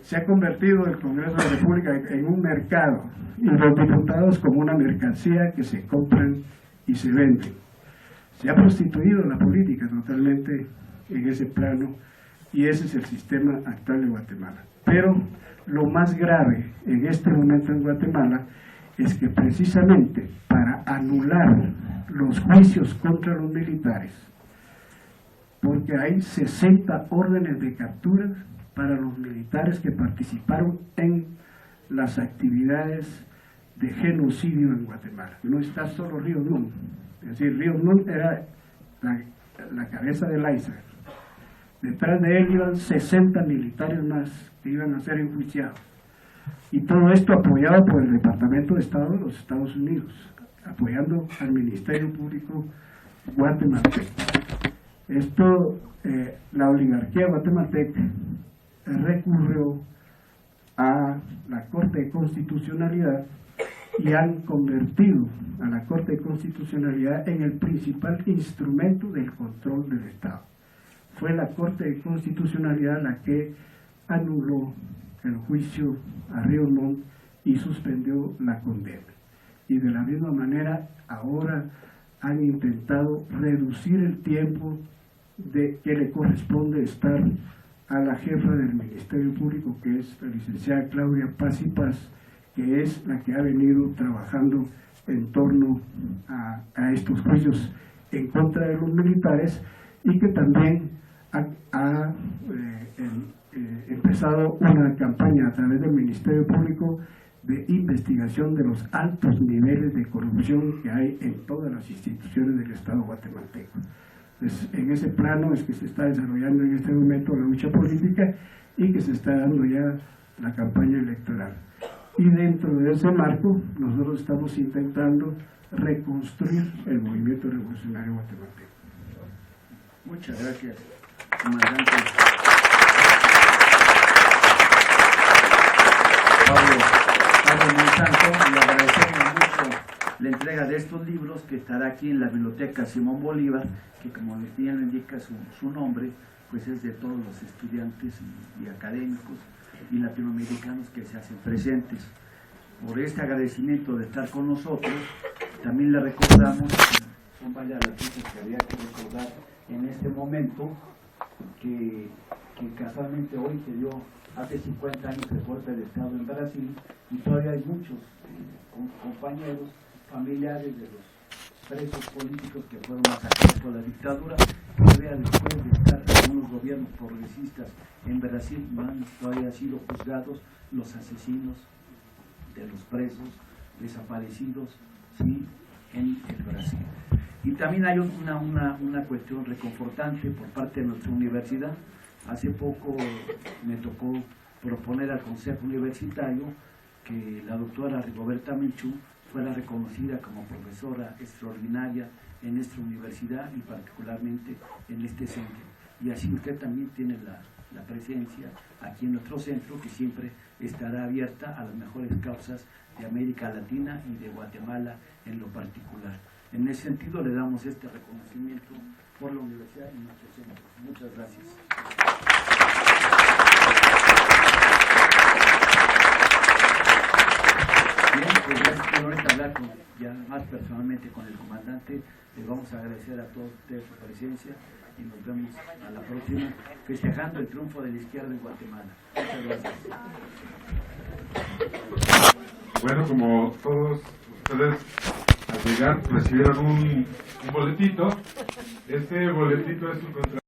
Se ha convertido el Congreso de la República en un mercado y los diputados como una mercancía que se compran y se venden. Se ha prostituido la política totalmente en ese plano y ese es el sistema actual de Guatemala. Pero lo más grave en este momento en Guatemala es que precisamente para anular los juicios contra los militares, porque hay 60 órdenes de captura para los militares que participaron en las actividades de genocidio en Guatemala. No está solo Ríos Montt, es decir, Ríos Montt era la cabeza del iceberg. Detrás de él iban 60 militares más que iban a ser enjuiciados. Y todo esto apoyado por el Departamento de Estado de los Estados Unidos, apoyando al Ministerio Público guatemalteco. Esto, la oligarquía guatemalteca recurrió a la Corte de Constitucionalidad y han convertido a la Corte de Constitucionalidad en el principal instrumento del control del Estado. Fue la Corte de Constitucionalidad la que anuló el juicio a Ríos Montt y suspendió la condena. Y de la misma manera ahora han intentado reducir el tiempo que le corresponde estar a la jefa del Ministerio Público, que es la licenciada Claudia Paz y Paz, que es la que ha venido trabajando en torno a estos juicios en contra de los militares y que también ha empezado una campaña a través del Ministerio Público de investigación de los altos niveles de corrupción que hay en todas las instituciones del Estado guatemalteco. En ese plano es que se está desarrollando en este momento la lucha política y que se está dando ya la campaña electoral. Y dentro de ese marco nosotros estamos intentando reconstruir el movimiento revolucionario guatemalteco. Muchas gracias, comandante Pablo Monsanto, y agradecemos mucho la entrega de estos libros que estará aquí en la Biblioteca Simón Bolívar, que como bien lo indica su nombre, pues es de todos los estudiantes y académicos y latinoamericanos que se hacen presentes. Por este agradecimiento de estar con nosotros, también le recordamos, son varias las cosas que había que recordar en este momento, que casualmente hoy se dio hace 50 años el golpe de Estado en Brasil y todavía hay muchos compañeros, familiares de los presos políticos que fueron masacrados por la dictadura, que todavía después de estar en unos gobiernos progresistas en Brasil no han todavía sido juzgados los asesinos de los presos desaparecidos, ¿sí?, en el Brasil. Y también hay una cuestión reconfortante por parte de nuestra universidad. Hace poco me tocó proponer al Consejo Universitario que la doctora Rigoberta Menchú fuera reconocida como profesora extraordinaria en nuestra universidad y particularmente en este centro. Y así usted también tiene la presencia aquí en nuestro centro, que siempre estará abierta a las mejores causas de América Latina y de Guatemala en lo particular. En ese sentido le damos este reconocimiento por la universidad y nuestro centro. Muchas gracias. Bien, pues gracias por ahorita hablar ya más personalmente con el comandante. Les vamos a agradecer a todos ustedes su presencia y nos vemos a la próxima, festejando el triunfo de la izquierda en Guatemala. Muchas gracias. Bueno, como todos ustedes al llegar recibieron un boletito, este boletito es un contrato.